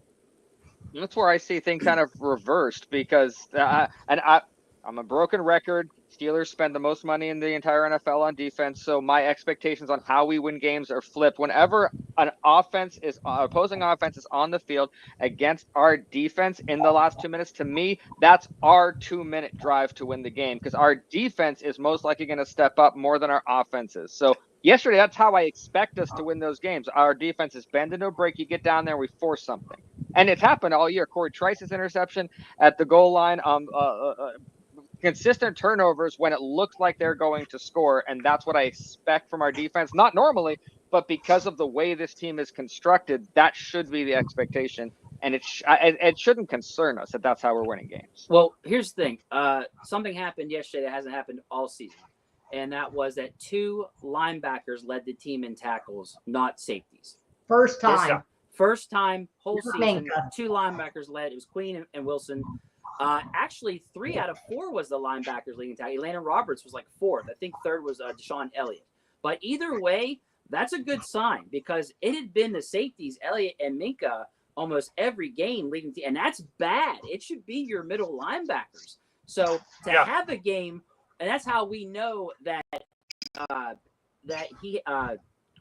That's where I see things kind of reversed, because I'm a broken record. Steelers spend the most money in the entire NFL on defense, so my expectations on how we win games are flipped. Whenever an opposing offense is on the field against our defense in the last 2 minutes, to me, that's our 2-minute drive to win the game, because our defense is most likely going to step up more than our offense is. So yesterday, that's how I expect us to win those games. Our defense is bend into a break. You get down there, we force something. And it's happened all year. Corey Trice's interception at the goal line, consistent turnovers when it looks like they're going to score, and that's what I expect from our defense. Not normally, but because of the way this team is constructed, that should be the expectation, and it shouldn't concern us that that's how we're winning games. Well, here's the thing. Something happened yesterday that hasn't happened all season, and that was that 2 linebackers led the team in tackles, not safeties. First time. First time whole season, Minka. 2 linebackers led. It was Queen and Wilson. Actually, 3 out of 4 was the linebackers leading tackle. Landon Roberts was like 4th. I think 3rd was Deshaun Elliott. But either way, that's a good sign, because it had been the safeties, Elliott and Minka, almost every game leading to, and that's bad. It should be your middle linebackers. So to have a game, and that's how we know that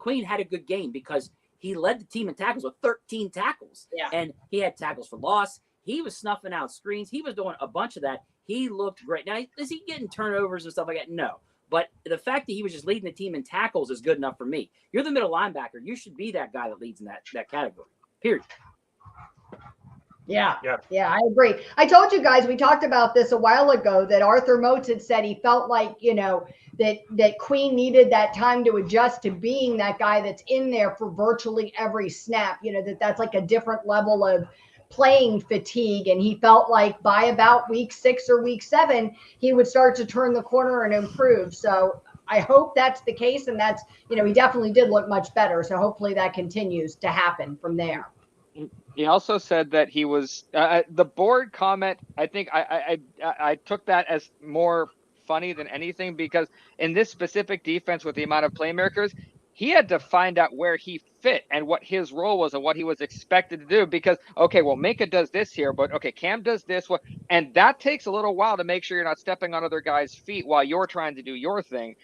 Queen had a good game, because he led the team in tackles with 13 tackles. Yeah. And he had tackles for loss. He was snuffing out screens. He was doing a bunch of that. He looked great. Now, is he getting turnovers and stuff like that? No. But the fact that he was just leading the team in tackles is good enough for me. You're the middle linebacker. You should be that guy that leads in that category, period. Yeah, I agree. I told you guys, we talked about this a while ago, that Arthur Moats had said he felt like, that Queen needed that time to adjust to being that guy that's in there for virtually every snap, that's like a different level of playing fatigue. And he felt like by about week 6 or week 7, he would start to turn the corner and improve. So I hope that's the case. And that's, he definitely did look much better. So hopefully that continues to happen from there. He also said that he was the board comment. I think I took that as more funny than anything, because in this specific defense with the amount of playmakers, he had to find out where he fit and what his role was and what he was expected to do. Because, okay, well, Minka does this here, but okay, Cam does this. And that takes a little while to make sure you're not stepping on other guys' feet while you're trying to do your thing.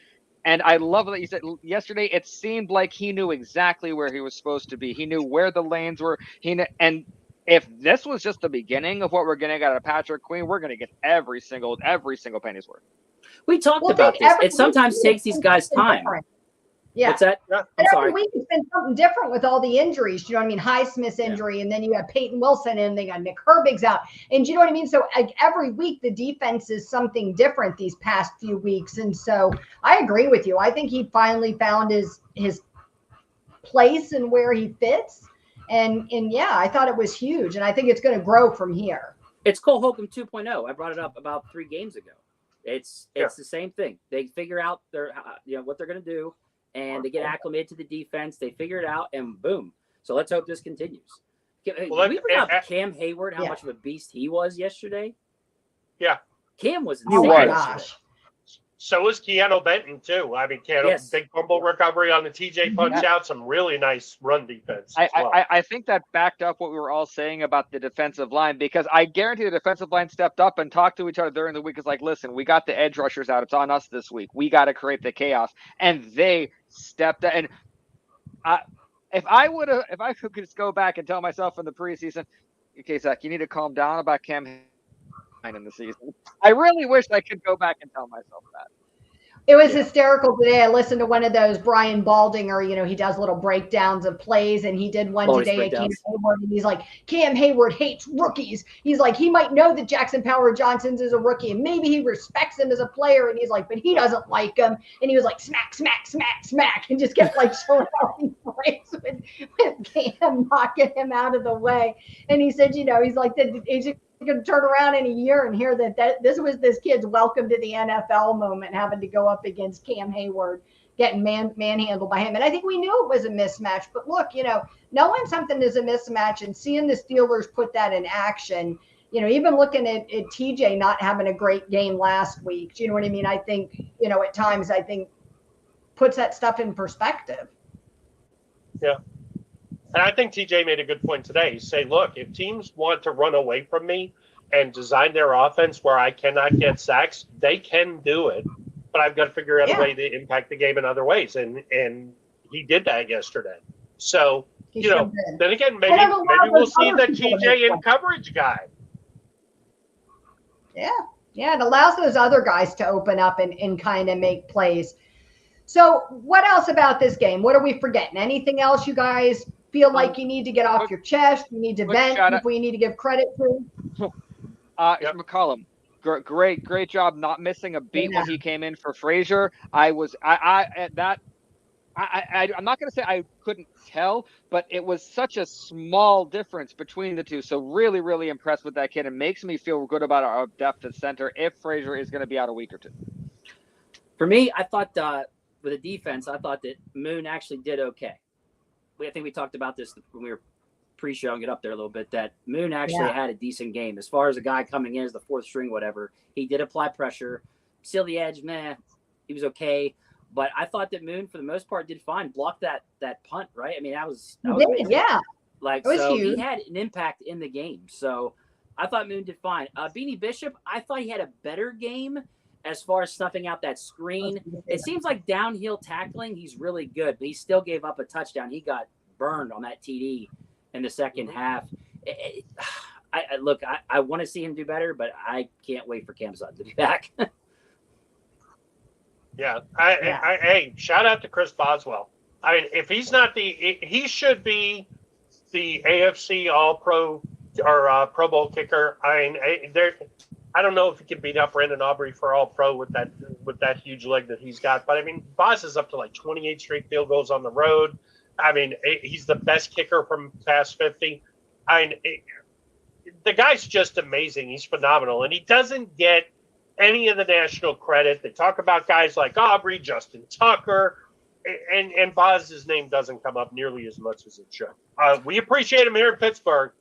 And I love that you said yesterday, it seemed like he knew exactly where he was supposed to be. He knew where the lanes were. And if this was just the beginning of what we're going to get out of Patrick Queen, we're going to get every single penny's worth. We talked about this. It sometimes takes these guys time. Different. Yeah. What's that? Yeah. And every week it's been something different with all the injuries. You know what I mean? Highsmith's injury, and then you have Peyton Wilson, and they got Nick Herbig's out. And you know what I mean? So like every week the defense is something different these past few weeks. And so I agree with you. I think he finally found his place and where he fits. And yeah, I thought it was huge. And I think it's going to grow from here. It's Cole Holcomb 2.0. I brought it up about 3 games ago. It's the same thing. They figure out what they're going to do, and they get acclimated to the defense. They figure it out, and boom. So let's hope this continues. Well, we bring up Cam Hayward, how much of a beast he was yesterday. Yeah. Cam was insane. He was. So was Keanu Benton, too. I mean, big fumble recovery on the TJ punch out, some really nice run defense. I think that backed up what we were all saying about the defensive line, because I guarantee the defensive line stepped up and talked to each other during the week. It's like, listen, we got the edge rushers out. It's on us this week. We got to create the chaos. And they stepped up. And if I could just go back and tell myself in the preseason, okay, Zach, you need to calm down about Cam in the season. I really wish I could go back and tell myself that. It was hysterical today. I listened to one of those Brian Baldinger, he does little breakdowns of plays, and he did one today at Cam Hayward, and he's like, Cam Hayward hates rookies. He's like, he might know that Jackson Power-Johnson's is a rookie, and maybe he respects him as a player, and he's like, but he doesn't like him. And he was like, smack, smack, smack, smack, and just kept like showing how he breaks with Cam knocking him out of the way. And he said, he's like, he's going to turn around in a year and hear that this was this kid's welcome to the NFL moment, having to go up against Cam Hayward, getting manhandled by him. And I think we knew it was a mismatch. But look, knowing something is a mismatch and seeing the Steelers put that in action, even looking at TJ not having a great game last week, do you know what I mean? I think, at times, I think puts that stuff in perspective. Yeah. And I think TJ made a good point today. Say, look, if teams want to run away from me, and design their offense where I cannot get sacks, they can do it. But I've got to figure out a way to impact the game in other ways, and he did that yesterday. So then again, maybe we'll see the TJ in coverage guy. Yeah, it allows those other guys to open up and kind of make plays. So what else about this game? What are we forgetting? Anything else you guys feel like you need to get off your chest? You need to vent before you need to give credit to? McCollum, great job not missing a beat when he came in for Frazier. I'm not going to say I couldn't tell, but it was such a small difference between the two. So really, really impressed with that kid. It makes me feel good about our depth at center if Frazier is going to be out a week or two. For me, I thought with the defense, I thought that Moon actually did okay. I think we talked about this when we were pre-showing it up there a little bit, that Moon actually had a decent game. As far as a guy coming in as the fourth string, whatever, he did apply pressure. Seal the edge, he was okay. But I thought that Moon, for the most part, did fine. Blocked that punt, right? I mean, that was amazing. Yeah. So huge. He had an impact in the game. So I thought Moon did fine. Beanie Bishop, I thought he had a better game as far as snuffing out that screen. It seems like downhill tackling, he's really good, but he still gave up a touchdown. He got burned on that TD in the second half. I want to see him do better, but I can't wait for Cam Sutton to be back. Hey, shout out to Chris Boswell. I mean, if he's not he should be the AFC All-Pro or Pro Bowl kicker. I mean, I don't know if he can beat up Brandon Aubrey for All-Pro with that huge leg that he's got, but I mean, Boz is up to like 28 straight field goals on the road. I mean, he's the best kicker from past 50. I mean, the guy's just amazing. He's phenomenal, and he doesn't get any of the national credit. They talk about guys like Aubrey, Justin Tucker, and Boz's name doesn't come up nearly as much as it should. We appreciate him here in Pittsburgh.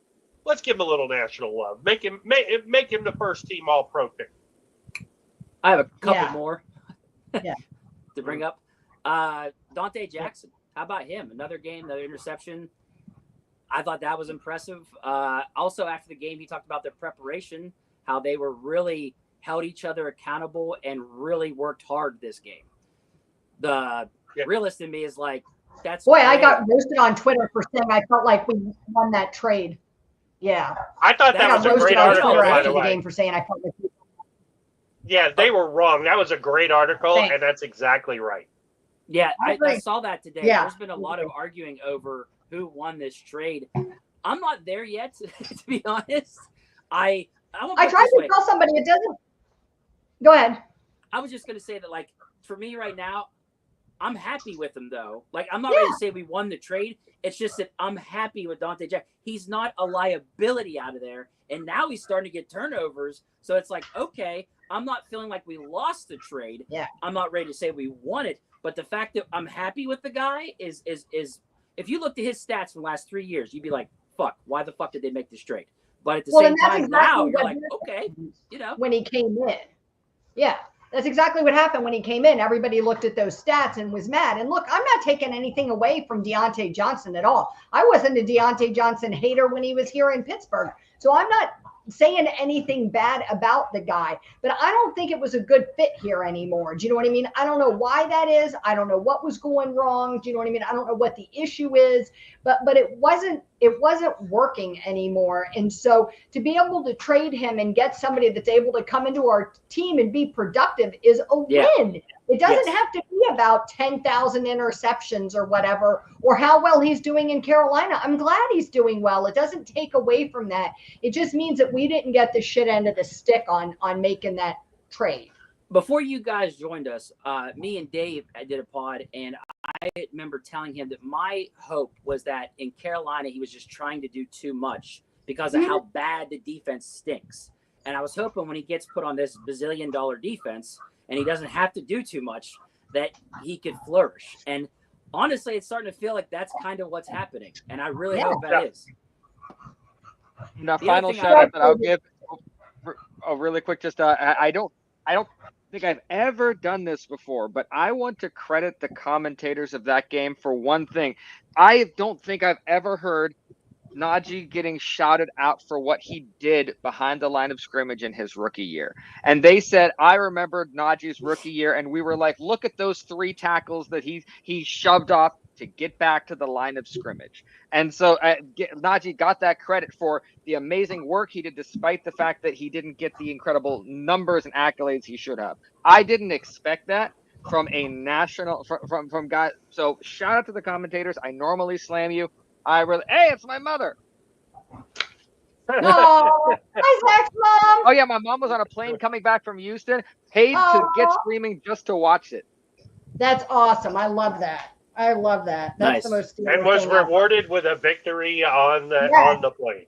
Let's give him a little national love. Make him the first team All-Pro pick. I have a couple more to bring up. Dante Jackson. How about him? Another game, another interception. I thought that was impressive. Also, after the game, he talked about their preparation, how they were really held each other accountable and really worked hard this game. The realist in me is like, that's boy, I got roasted on Twitter for saying I felt like we won that trade. Yeah. I thought that was a great article, by the way. Game for saying I felt like yeah, they were wrong. That was a great article, and that's exactly right. Yeah, I saw that today. Yeah. There's been a lot of arguing over who won this trade. I'm not there yet, to be honest. I tried to tell somebody it doesn't. Go ahead. I was just going to say that, like, for me right now, I'm happy with him, though. Like, I'm not ready to say we won the trade. It's just that I'm happy with Dante Jackson. He's not a liability out of there, and now he's starting to get turnovers. So it's like, okay, I'm not feeling like we lost the trade. Yeah. I'm not ready to say we won it. But the fact that I'm happy with the guy is if you looked at his stats from the last 3 years, you'd be like, fuck, why the fuck did they make this trade? But at the same time now, you're like, okay, when he came in. Yeah, that's exactly what happened when he came in. Everybody looked at those stats and was mad. And look, I'm not taking anything away from Deontay Johnson at all. I wasn't a Deontay Johnson hater when he was here in Pittsburgh. So I'm not saying anything bad about the guy, but I don't think it was a good fit here anymore. Do you know what I mean? I don't know why that is. I don't know what was going wrong. Do you know what I mean? I don't know what the issue is, but it wasn't working anymore. And so to be able to trade him and get somebody that's able to come into our team and be productive is a win. It doesn't have to be about 10,000 interceptions or whatever, or how well he's doing in Carolina. I'm glad he's doing well. It doesn't take away from that. It just means that we didn't get the shit end of the stick on making that trade. Before you guys joined us, me and Dave did a pod, and I remember telling him that my hope was that in Carolina, he was just trying to do too much because of how bad the defense stinks. And I was hoping when he gets put on this bazillion-dollar defense and he doesn't have to do too much, that he could flourish. And honestly, it's starting to feel like that's kind of what's happening. And I really hope that is. Now, final shout out that I'll give really quick. Just I don't think I've ever done this before, but I want to credit the commentators of that game for one thing. I don't think I've ever heard Najee getting shouted out for what he did behind the line of scrimmage in his rookie year. And they said, I remembered Najee's rookie year, and we were like, look at those 3 tackles that he shoved off to get back to the line of scrimmage. And so Najee got that credit for the amazing work he did, despite the fact that he didn't get the incredible numbers and accolades he should have. I didn't expect that from a national, from guys. So shout out to the commentators. I normally slam you. Hey, it's my mother. Oh, hi, Zach's mom. Oh yeah, my mom was on a plane coming back from Houston, paid to get streaming just to watch it. That's awesome. I love that. That's Nice. the most. And was thing ever. rewarded with a victory on the plane.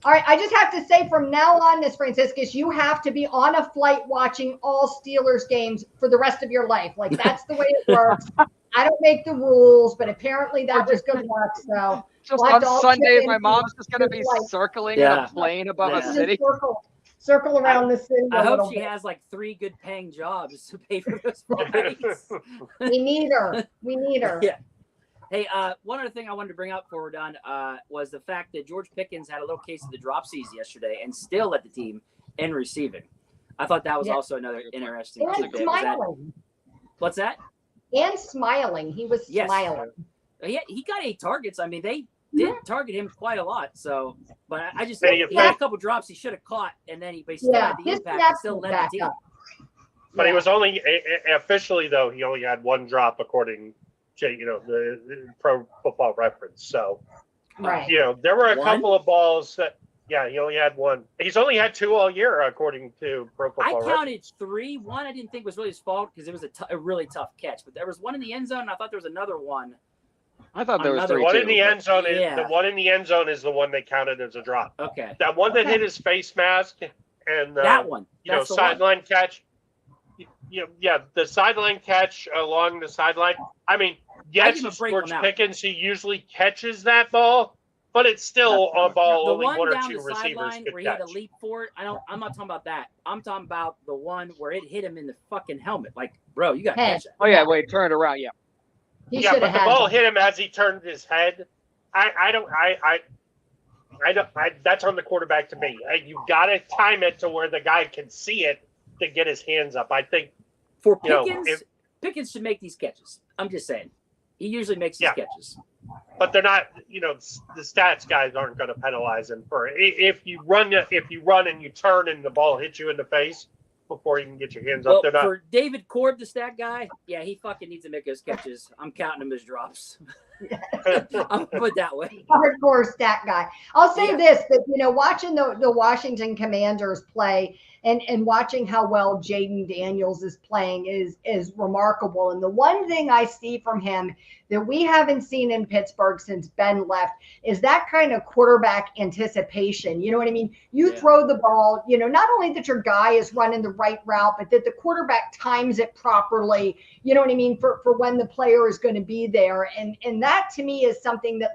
All right, I just have to say from now on, Miss Franciscus, you have to be on a flight watching all Steelers games for the rest of your life. Like, that's the way it works. I don't make the rules, but apparently that was good luck. So Just we'll have to on all Sundays, chip my in mom's for just going to be your flight. circling in a plane above Yeah. a city. Circle around the city a I little hope she bit. has like 3 good paying jobs to pay for those flights. We need her. Yeah. Hey, one other thing I wanted to bring up before we're done was the fact that George Pickens had a little case of the dropsies yesterday and still led the team in receiving. I thought that was also another interesting And tidbit. Was that- smiling. What's that? And smiling. He was Yes. smiling. He got 8 targets. I mean, they did target him quite a lot. So, but I just Hey, he had a couple drops he should have caught, and then he still had the his impact. snaps And still was led back the team. up. But he was only officially, though, he only had 1 drop according to the Pro Football Reference. So Right. there were a One? couple of balls that he only had 1. He's only had 2 all year according to Pro I Football counted Reference. 3. One I didn't think was really his fault because it was a really tough catch. But there was one in the end zone, and I thought there was another one. I thought there was Another 3 The one too. in the end zone is Yeah. the one in the end zone is the one they counted as a drop. Okay, That one that Okay. hit his face mask and that one. That's the one. sideline catch. The sideline catch along the sideline. I mean, yes, give him a it's break George on that one. Pickens. He usually catches that ball, but it's still a ball The only one 1 or down 2 the receivers sideline could where he had catch. to leap for it. I'm not talking about that. I'm talking about the one where it hit him in the fucking helmet. Like, bro, you got to Hey. catch that. Oh yeah, wait, turn it around. Yeah. He Yeah, should but have the had ball it. hit him as he turned his head. I don't. That's on the quarterback to me. You got to time it to where the guy can see it to get his hands up. I think. For You know, Pickens, Pickens should make these catches. I'm just saying. He usually makes these Yeah. catches. But they're not, the stats guys aren't going to penalize him for if you run and you turn and the ball hits you in the face before you can get your hands Well, up. They're not. for David Korb, the stat guy, yeah, he fucking needs to make those catches. I'm counting him as drops. I'm gonna put it that way. Hardcore stat guy. I'll say Yeah. this, that watching the Washington Commanders play and watching how well Jaden Daniels is playing is remarkable. And the one thing I see from him that we haven't seen in Pittsburgh since Ben left is that kind of quarterback anticipation. You know what I mean? You Yeah. throw the ball, not only that your guy is running the right route, but that the quarterback times it properly, you know what I mean, for when the player is going to be there. And that to me is something that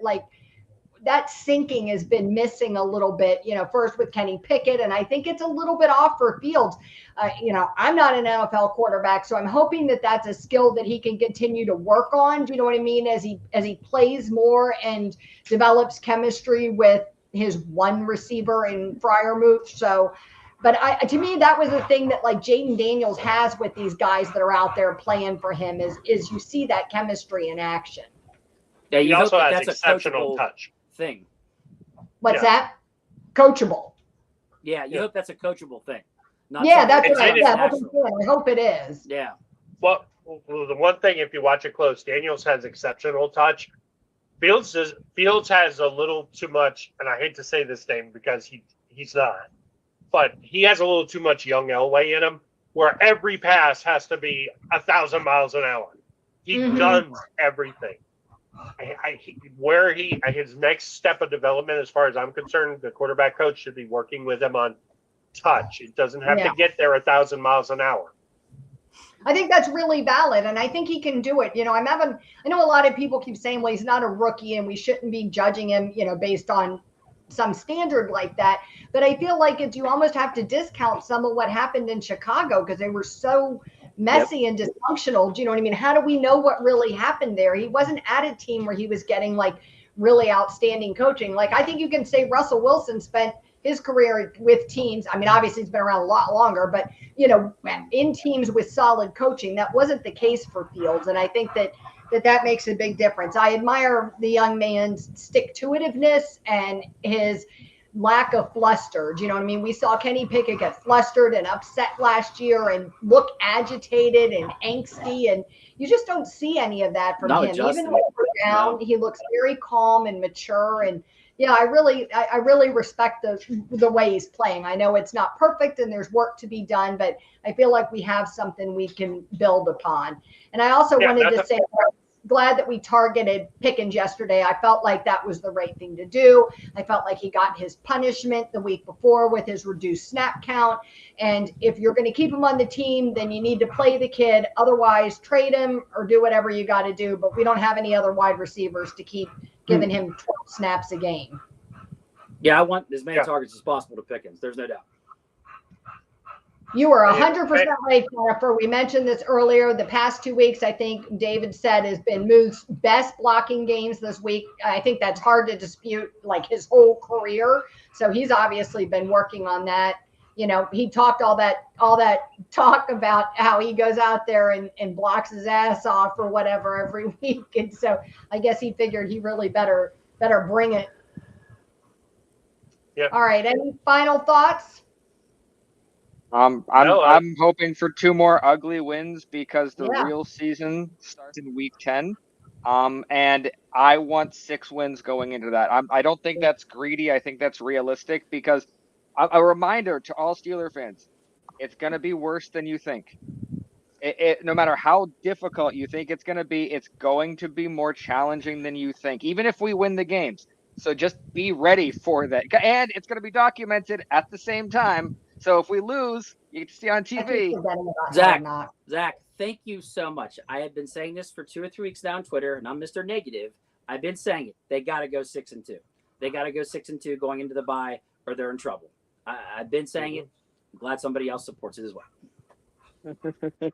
that sinking has been missing a little bit, first with Kenny Pickett. And I think it's a little bit off for Fields. I'm not an NFL quarterback, so I'm hoping that that's a skill that he can continue to work on. Do you know what I mean? As he plays more and develops chemistry with his one receiver in Freiermuth. So, but to me, that was the thing that Jaden Daniels has with these guys that are out there playing for him is you see that chemistry in action. Yeah, He you hope also that has that's a exceptional coachable touch. thing. What's Yeah. that? Coachable. Yeah, you Yeah. hope that's a coachable thing. Not Yeah, something that's It's- what it is that's what natural. I'm saying. I hope it is. Yeah. Well, the one thing, if you watch it close, Daniels has exceptional touch. Fields has a little too much, and I hate to say this name because he's not, but he has a little too much young Elway in him, where every pass has to be 1,000 miles an hour. He Mhm. does everything. His next step of development, as far as I'm concerned, the quarterback coach should be working with him on touch. It doesn't have Yeah. to get there 1,000 miles an hour. I think that's really valid, and I think he can do it. I know a lot of people keep saying, well, he's not a rookie and we shouldn't be judging him, based on some standard like that. But I feel like you almost have to discount some of what happened in Chicago because they were so messy and dysfunctional. Do you know what I mean? How do we know what really happened there? He wasn't at a team where he was getting really outstanding coaching. Like, I think you can say Russell Wilson spent his career with teams. I mean, obviously he's been around a lot longer, but in teams with solid coaching. That wasn't the case for Fields. And I think that makes a big difference. I admire the young man's stick-to-itiveness and his lack of fluster. Do you know what I mean? We saw Kenny Pickett get flustered and upset last year and look agitated and angsty, and you just don't see any of that from him. Justin. Even when we're down, he looks very calm and mature. And I really respect the way he's playing. I know it's not perfect and there's work to be done, but I feel like we have something we can build upon. And I also wanted to say, glad that we targeted Pickens yesterday. I felt like that was the right thing to do. I felt like he got his punishment the week before with his reduced snap count. And if you're going to keep him on the team, then you need to play the kid. Otherwise, trade him or do whatever you got to do. But we don't have any other wide receivers to keep giving him 12 snaps a game. Yeah, I want as many targets as possible to Pickens. There's no doubt. You are 100% right, Jennifer. We mentioned this earlier. The past 2 weeks, I think David said, has been Muth's best blocking games this week. I think that's hard to dispute, like his whole career. So he's obviously been working on that. He talked all that talk about how he goes out there and blocks his ass off or whatever every week. And so I guess he figured he really better bring it. Yeah. All right. Any final thoughts? I'm hoping for 2 more ugly wins because the real season starts in week 10. And I want 6 wins going into that. I don't think that's greedy. I think that's realistic because a reminder to all Steeler fans, it's going to be worse than you think. No matter how difficult you think it's going to be more challenging than you think, even if we win the games. So just be ready for that. And it's going to be documented at the same time. So if we lose, you get to see on TV. Zach, thank you so much. I have been saying this for 2 or 3 weeks now on Twitter, and I'm Mr. Negative. I've been saying it. They got to go 6-2. They got to go 6-2 going into the bye, or they're in trouble. I've been saying it. I'm glad somebody else supports it as well.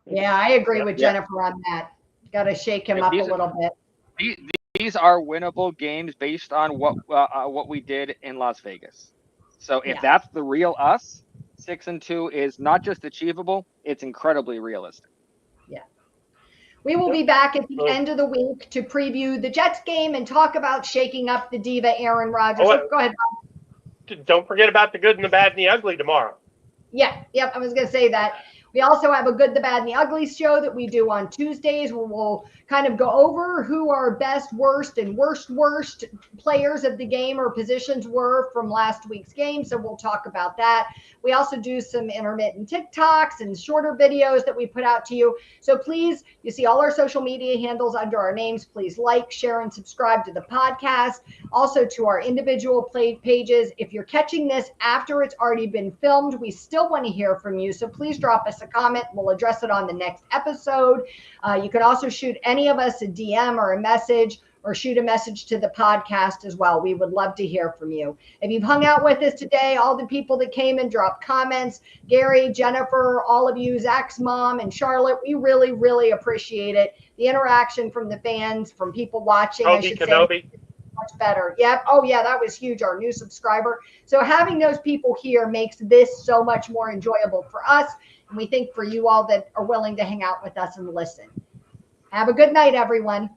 Yeah, I agree with Jennifer on that. Got to shake him up a little bit. These are winnable games based on what we did in Las Vegas. So if that's the real us, 6-2 is not just achievable, it's incredibly realistic. Yeah. We will be back at the end of the week to preview the Jets game and talk about shaking up the diva Aaron Rodgers. Go ahead, Bob. Don't forget about the good and the bad and the ugly tomorrow. Yeah, I was going to say that. We also have a Good, the Bad, and the Ugly show that we do on Tuesdays where we'll kind of go over who our best, worst, and worst players of the game or positions were from last week's game. So we'll talk about that. We also do some intermittent TikToks and shorter videos that we put out to you. So please, you see all our social media handles under our names. Please like, share, and subscribe to the podcast. Also to our individual pages. If you're catching this after it's already been filmed, we still want to hear from you. So please drop us a comment. We'll address it on the next episode. You could also shoot any of us a DM or a message, or shoot a message to the podcast as well. We would love to hear from you. If you've hung out with us today, all the people that came and dropped comments, Gary, Jennifer, all of you, Zach's mom, and Charlotte, we really, really appreciate it. The interaction from the fans, from people watching, I should say. Much better. Yep. Oh, yeah, that was huge. Our new subscriber. So having those people here makes this so much more enjoyable for us. And we think for you all that are willing to hang out with us and listen. Have a good night, everyone.